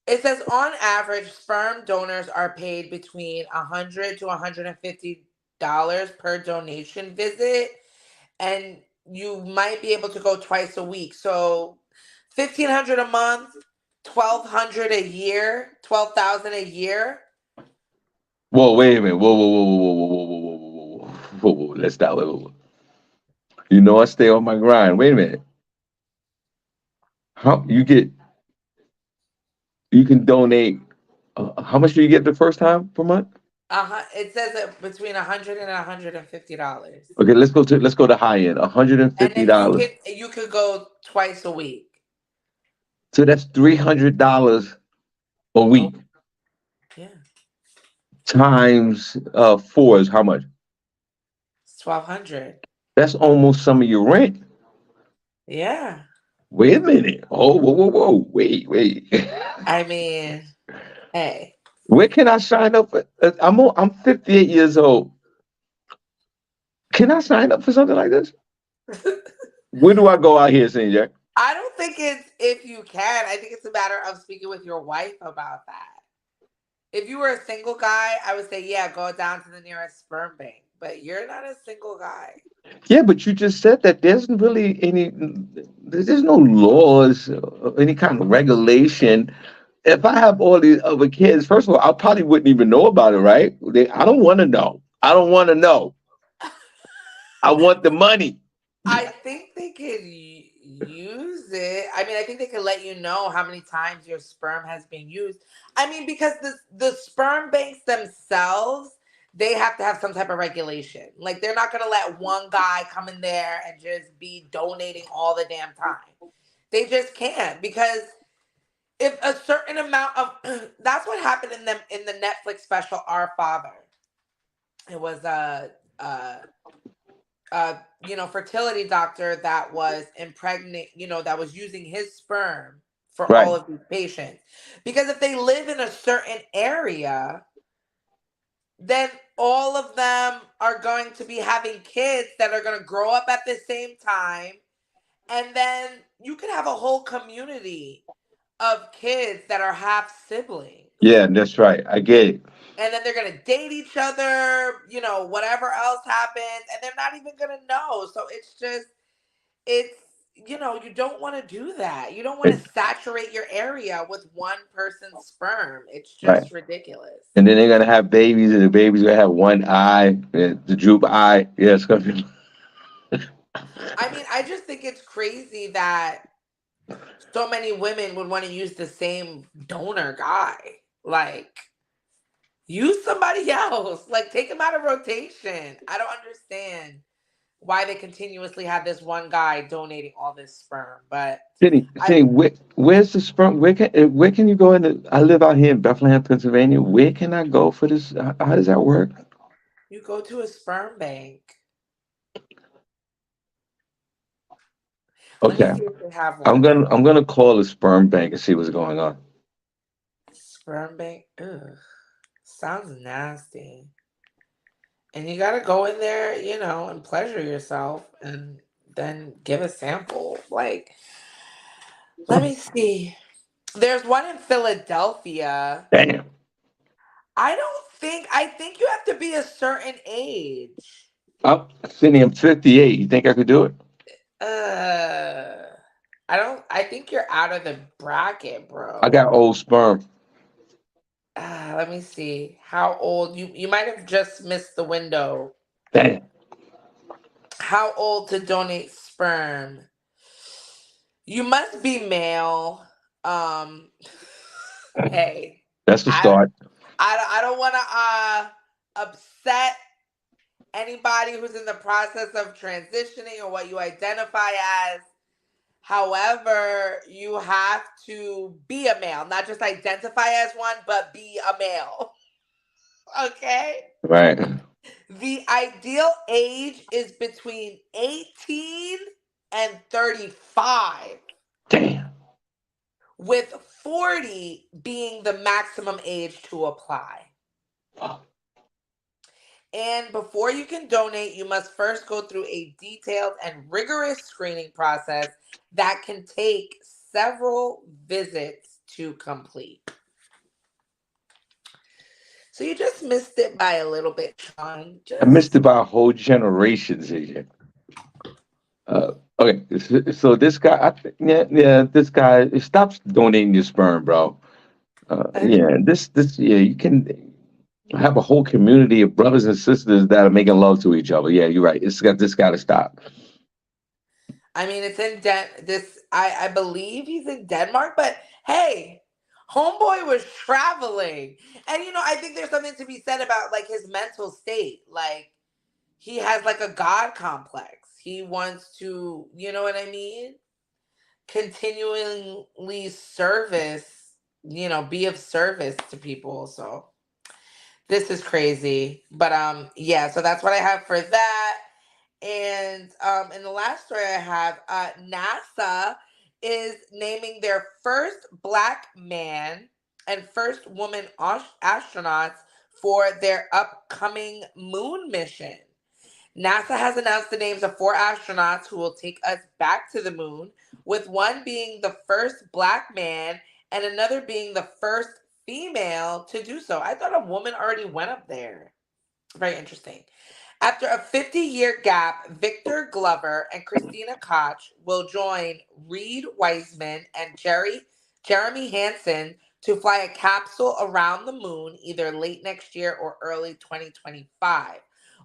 It says on average, sperm donors are paid between $100 to $150 per donation visit, and you might be able to go twice a week. So 1,500 a month, 1,200 a year, 12,000 a year. Whoa, wait a minute. Whoa, whoa, whoa, whoa, whoa, whoa, whoa, whoa, whoa, whoa, whoa, whoa. Let's stop. Whoa, whoa, whoa. I stay on my grind. Wait a minute. How you can donate? How much do you get the first time per month? It says that between $100 and $150, Okay, let's go to high end. one hundred and and fifty then dollars. you could go twice a week. So that's $300 a Oh, week yeah, times four is how much? it's 1,200. That's almost some of your rent. Yeah, Wait a minute. Oh, whoa, whoa, whoa. Wait. I mean, hey. Where can I sign up for? I'm 58 years old. Can I sign up for something like this? Where do I go out here, St. Jack? I don't think it's if you can. I think it's a matter of speaking with your wife about that. If you were a single guy, I would say, yeah, go down to the nearest sperm bank. But you're not a single guy. Yeah, but you just said that there's no laws, any kind of regulation. If I have all these other kids, first of all, I probably wouldn't even know about it, right? I don't want to know. I don't want to know. I want the money. I think they could use it. I mean, I think they could let you know how many times your sperm has been used. I mean, because the sperm banks themselves, they have to have some type of regulation. Like, they're not going to let one guy come in there and just be donating all the damn time. They just can't, because if a certain amount of that's what happened in the Netflix special Our Father. It was fertility doctor that was impregnate, that was using his sperm for all Right. of these patients. Because if they live in a certain area, then all of them are going to be having kids that are going to grow up at the same time. And then you could have a whole community of kids that are half siblings. Yeah, that's right. I get it. And then they're gonna date each other, whatever else happens, and they're not even gonna know. So it's you don't want to do that. You don't want to It- saturate your area with one person's sperm. It's right. just ridiculous. And then they're gonna have babies, and the baby's gonna have one eye, the droop eye. Yeah, it's gonna be. I mean, I just think it's crazy that so many women would want to use the same donor guy. Like, use somebody else. Like, take him out of rotation. I don't understand why they continuously have this one guy donating all this sperm. But I Cindy, where's the sperm? Where can you go in? I live out here in Bethlehem, Pennsylvania. Where can I go for this? How does that work? you go to a sperm bank. Let me Okay, see if they have I'm one. gonna I'm gonna call the sperm bank and see what's going on. Sperm bank. Ugh. Sounds nasty. And you gotta go in there, and pleasure yourself and then give a sample. Like, let me see. There's one in Philadelphia. Damn. I think you have to be a certain age. Cindy, I'm 58. You think I could do it? Uh I think you're out of the bracket, I bro. got old sperm. Let me see. How old you might have just missed the window. Damn. How old to donate sperm? You must be male. Um hey, That's the I start. I don't want to upset anybody who's in the process of transitioning or what you identify as. However, you have to be a male, not just identify as one, but be a male. Okay? Right. The ideal age is between 18 and 35, Damn. with 40 being the maximum age to apply. And before you can donate, you must first go through a detailed and rigorous screening process that can take several visits to complete. So you just missed it by a little bit, Sean. I missed Just about whole generations here. Okay, so this guy, yeah, this guy, stop donating your sperm, bro. I, Yeah, yeah, you can have a whole community of brothers and sisters that are making love to each other. Yeah, you're right. This got to stop. I mean, it's in this. I believe he's in Denmark, but hey, homeboy was traveling, and I think there's something to be said about like his mental state. Like he has like a god complex. He wants to, you know what I mean, continually service, be of service to people. So this is crazy, but yeah. So that's what I have for that. And in the last story I have, NASA is naming their first black man and first woman astronauts for their upcoming moon mission. NASA has announced the names of four astronauts who will take us back to the moon, with one being the first black man and another being the first female to do so. I thought a woman already went up there. Very interesting. After a 50-year gap, Victor Glover and Christina Koch will join Reed Wiseman and Jeremy Hansen to fly a capsule around the moon either late next year or early 2025.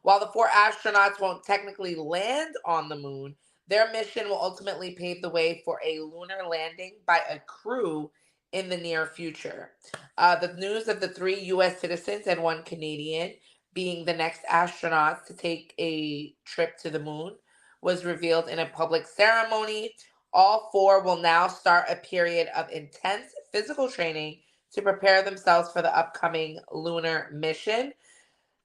While the four astronauts won't technically land on the moon, their mission will ultimately pave the way for a lunar landing by a crew in the near future. The news of the three U.S. citizens and one Canadian being the next astronauts to take a trip to the moon was revealed in a public ceremony. All four will now start a period of intense physical training to prepare themselves for the upcoming lunar mission.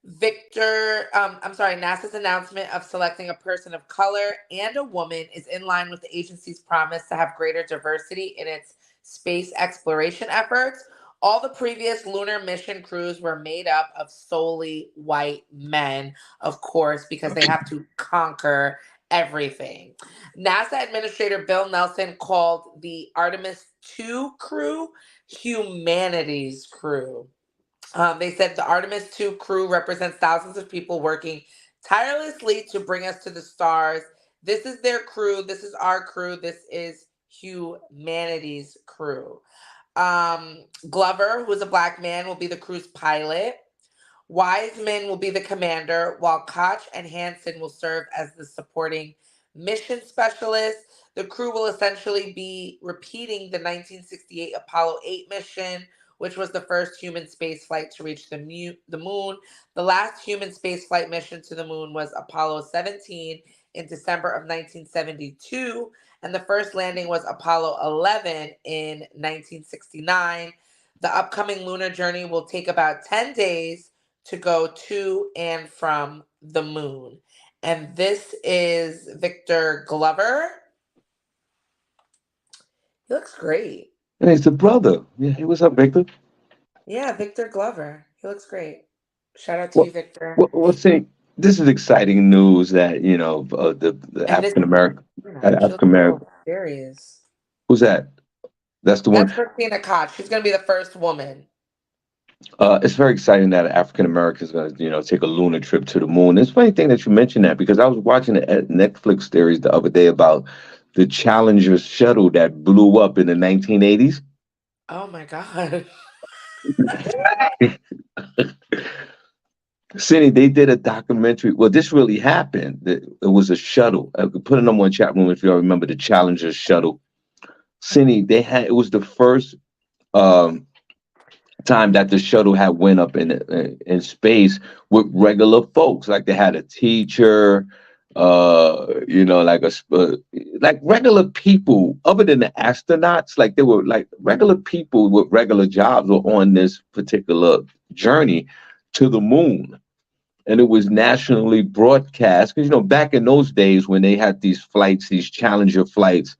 NASA's announcement of selecting a person of color and a woman is in line with the agency's promise to have greater diversity in its space exploration efforts. All the previous lunar mission crews were made up of solely white men, of course, because they have to conquer everything. NASA Administrator Bill Nelson called the Artemis 2 crew humanities crew. They said the Artemis 2 crew represents thousands of people working tirelessly to bring us to the stars. This is their crew. This is our crew. This is humanity's crew. Glover, who is a black man, will be the crew's pilot. Wiseman will be the commander, while Koch and Hansen will serve as the supporting mission specialists. The crew will essentially be repeating the 1968 Apollo 8 mission, which was the first human space flight to reach the moon. The last human space flight mission to the moon was Apollo 17 in December of 1972, and the first landing was Apollo 11 in 1969. The upcoming lunar journey will take about 10 days to go to and from the moon. And this is Victor Glover. He looks great. And he's the brother. Yeah, hey, what's up, Victor? Yeah, Victor Glover. He looks great. Shout out to you, Well, Victor. see, this is exciting news that the And this, African American she looks African a American. little serious. Who's that? That's the one. That's Christina Koch. She's going to be the first woman. It's very exciting that an African American is going to, take a lunar trip to the moon. It's a funny thing that you mentioned that because I was watching a Netflix series the other day about the Challenger shuttle that blew up in the 1980s. Oh my God. Cindy, they did a documentary. Well, this really happened. It was a shuttle. I could put it on one chat room if you all remember the Challenger shuttle. Cindy, it was the first um, time that the shuttle had went up in space with regular folks. Like they had a teacher, like regular people other than the astronauts. Like they were like regular people with regular jobs were on this particular journey to the moon, and it was nationally broadcast because back in those days when they had these flights, these Challenger flights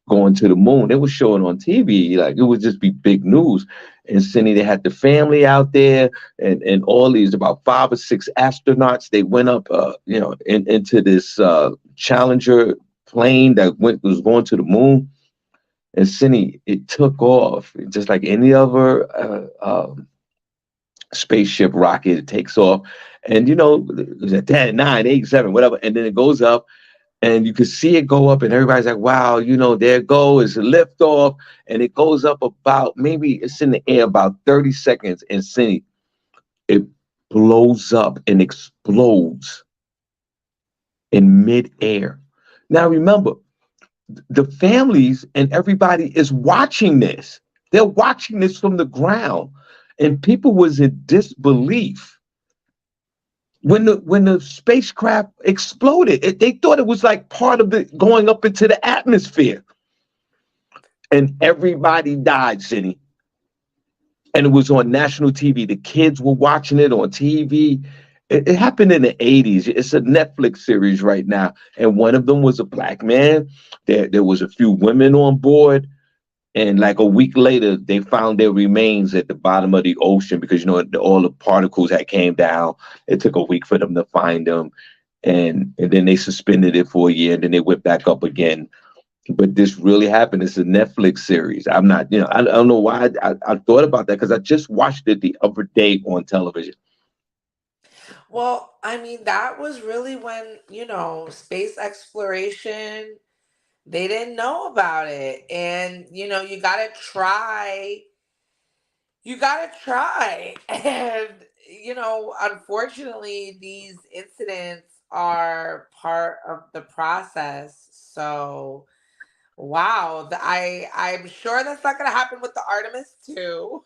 going to the moon, they were showing on TV. Like it would just be big news. And Cindy, they had the family out there, and all these about 5 or 6 astronauts. They went up, into this Challenger plane that was going to the moon. And Cindy, it took off just like any other spaceship rocket. It takes off, and it was at 10, 9, 8, 7, whatever, and then it goes up, and you could see it go up, and everybody's like, "Wow, there it goes, it's a lift off," and it goes up about maybe it's in the air about 30 seconds, and see, it blows up and explodes in midair. Now remember, the families and everybody is watching this. They're watching this from the ground, and people was in disbelief when the spacecraft exploded. They thought it was like part of it going up into the atmosphere, and everybody died, Cindy. And it was on national TV. The kids were watching it on TV. It happened in the 80s. It's a Netflix series right now, and one of them was a black man. There was a few women on board. And like a week later, they found their remains at the bottom of the ocean because all the particles had came down. It took a week for them to find them, and then they suspended it for a year, and then they went back up again. But this really happened. It's a Netflix series. I'm not, I don't know why I thought about that because I just watched it the other day on television. Well, I mean, that was really when, space exploration, they didn't know about it. And, you got to try. You got to try. And, unfortunately, these incidents are part of the process. So, wow, I'm sure that's not going to happen with the Artemis 2.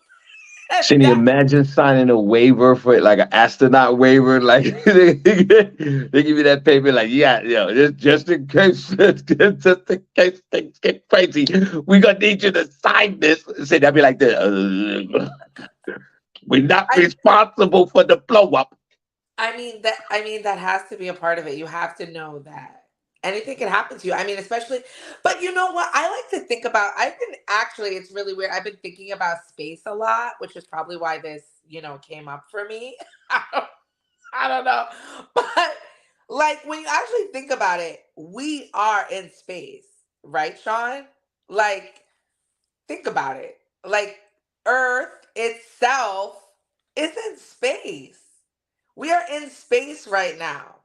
Can you imagine signing a waiver for it, like an astronaut waiver? Like they give you that paper, like, yeah, just in case, just in case things get crazy, we gonna need you to sign this. Say that'd be like the we're not responsible for the blow up. I mean that has to be a part of it. You have to know that anything can happen to you. I mean, especially, but you know what? I like to think about. I've been actually. It's really weird. I've been thinking about space a lot, which is probably why this came up for me. I don't, I don't know, but like when you actually think about it, we are in space, right, Sean? Like think about it. Like Earth itself is in space. We are in space right now.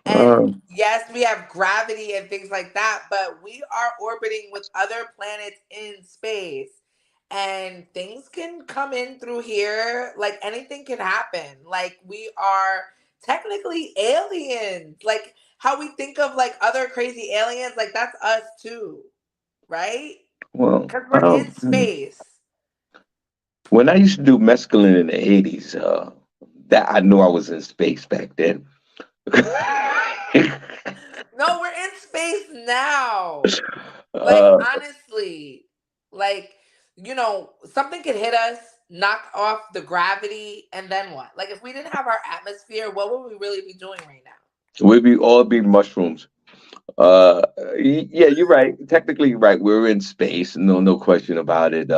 And Uh, yes, we have gravity and things like that, but we are orbiting with other planets in space. And things can come in through here. Like anything can happen. Like we are technically aliens. Like how we think of like other crazy aliens, like that's us too, right? well, Because we're in space. when I used to do mescaline in the 80s, that I knew I was in space back then. No, we're in space now. Like, uh, honestly, like, something could hit us, knock off the gravity, and then what? Like, if we didn't have our atmosphere, what would we really be doing right now? we'd be all be mushrooms. Uh, yeah, you're right. Technically, you're right. We're in space, no question about it.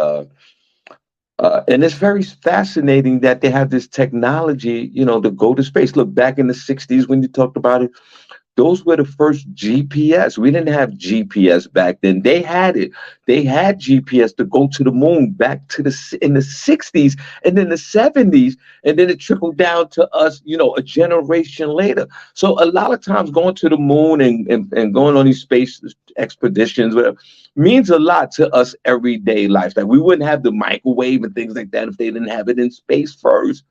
And it's very fascinating that they have this technology, to go to space. Look, back in the 60s when you talked about it, those were the first GPS. We didn't have GPS back then. They had it. They had GPS to go to the moon back in the 60s and then the 70s. And then it trickled down to us, a generation later. So a lot of times going to the moon and going on these space expeditions, whatever, means a lot to us everyday life. Like we wouldn't have the microwave and things like that if they didn't have it in space first.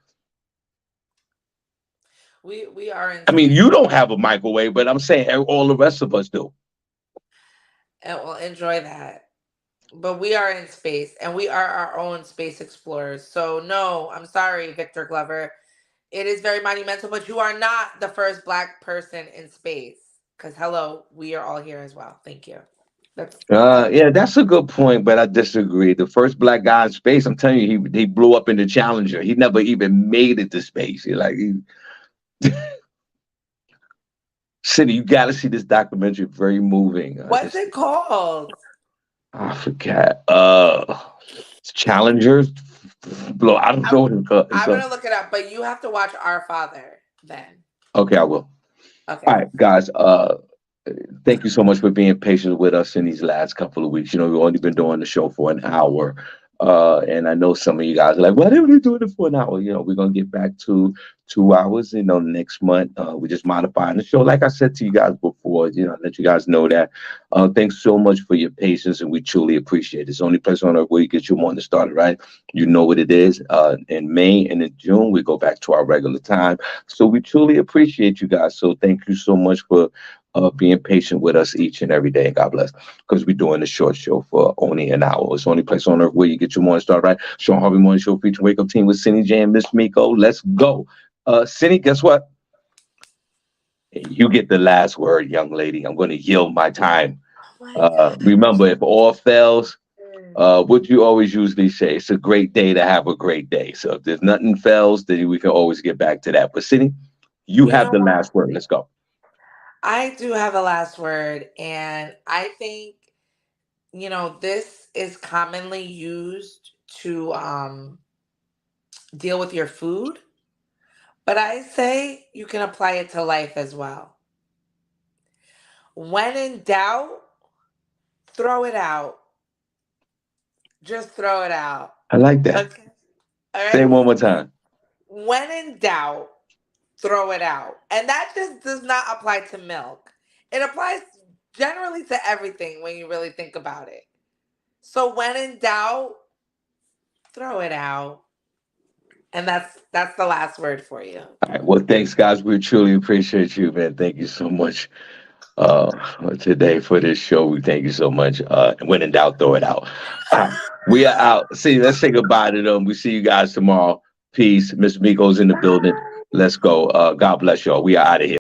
We are in I mean, space, you don't have a microwave, but I'm saying all the rest of us do. and we'll enjoy that. But we are in space, and we are our own space explorers. So, no, I'm sorry, Victor Glover. It is very monumental, but you are not the first Black person in space. Because, hello, we are all here as well. Thank you. That's Yeah, that's a good point, but I disagree. The first black guy in space, I'm telling you, he blew up in the Challenger. He never even made it to space. City, you got to see this documentary. Very moving. what's it called? I forget. Challengers. Blow. I don't I'm, know what it's called. I'm gonna look it up, but you have to watch Our Father then. Okay, I will. All Okay. right, guys. Thank you so much for being patient with us in these last couple of weeks. We've only been doing the show for an hour. And I know some of you guys are like, why didn't we do it for an hour? We're going to get back to 2 hours, next month. We're just modifying the show. Like I said to you guys before, let you guys know that. Thanks so much for your patience, and we truly appreciate it. It's the only place on earth where you get your morning started, right? You know what it is. In May and in June, we go back to our regular time. So we truly appreciate you guys. So thank you so much for being patient with us each and every day. God bless. Because we're doing a short show for only an hour. It's the only place on earth where you get your morning start right. Shawn Harvey Morning Show featuring Wake Up Team with Cindy J and Miss Miko. Let's go. Cindy, guess what? You get the last word, young lady. I'm going to yield my time. Oh my God. Remember, if all fails, what you always usually say, it's a great day to have a great day. So if there's nothing fails, then we can always get back to that. But Cindy, you You have know the what? last word. Let's go. I do have a last word, and I think, this is commonly used to deal with your food, but I say you can apply it to life as well. When in doubt, throw it out. Just throw it out. I like that. Okay. All Say it right. one more time. When in doubt, throw it out. And that just does not apply to milk. It applies generally to everything when you really think about it. So when in doubt, throw it out. And that's the last word for you. All right. Well, thanks, guys. We truly appreciate you, man. Thank you so much uh, today for this show. We thank you so much. When in doubt, throw it out. All right. We are out. See, let's say goodbye to them. We see you guys tomorrow. Peace. Miss Miko's in the building. Bye. Let's go. God bless y'all. We are out of here.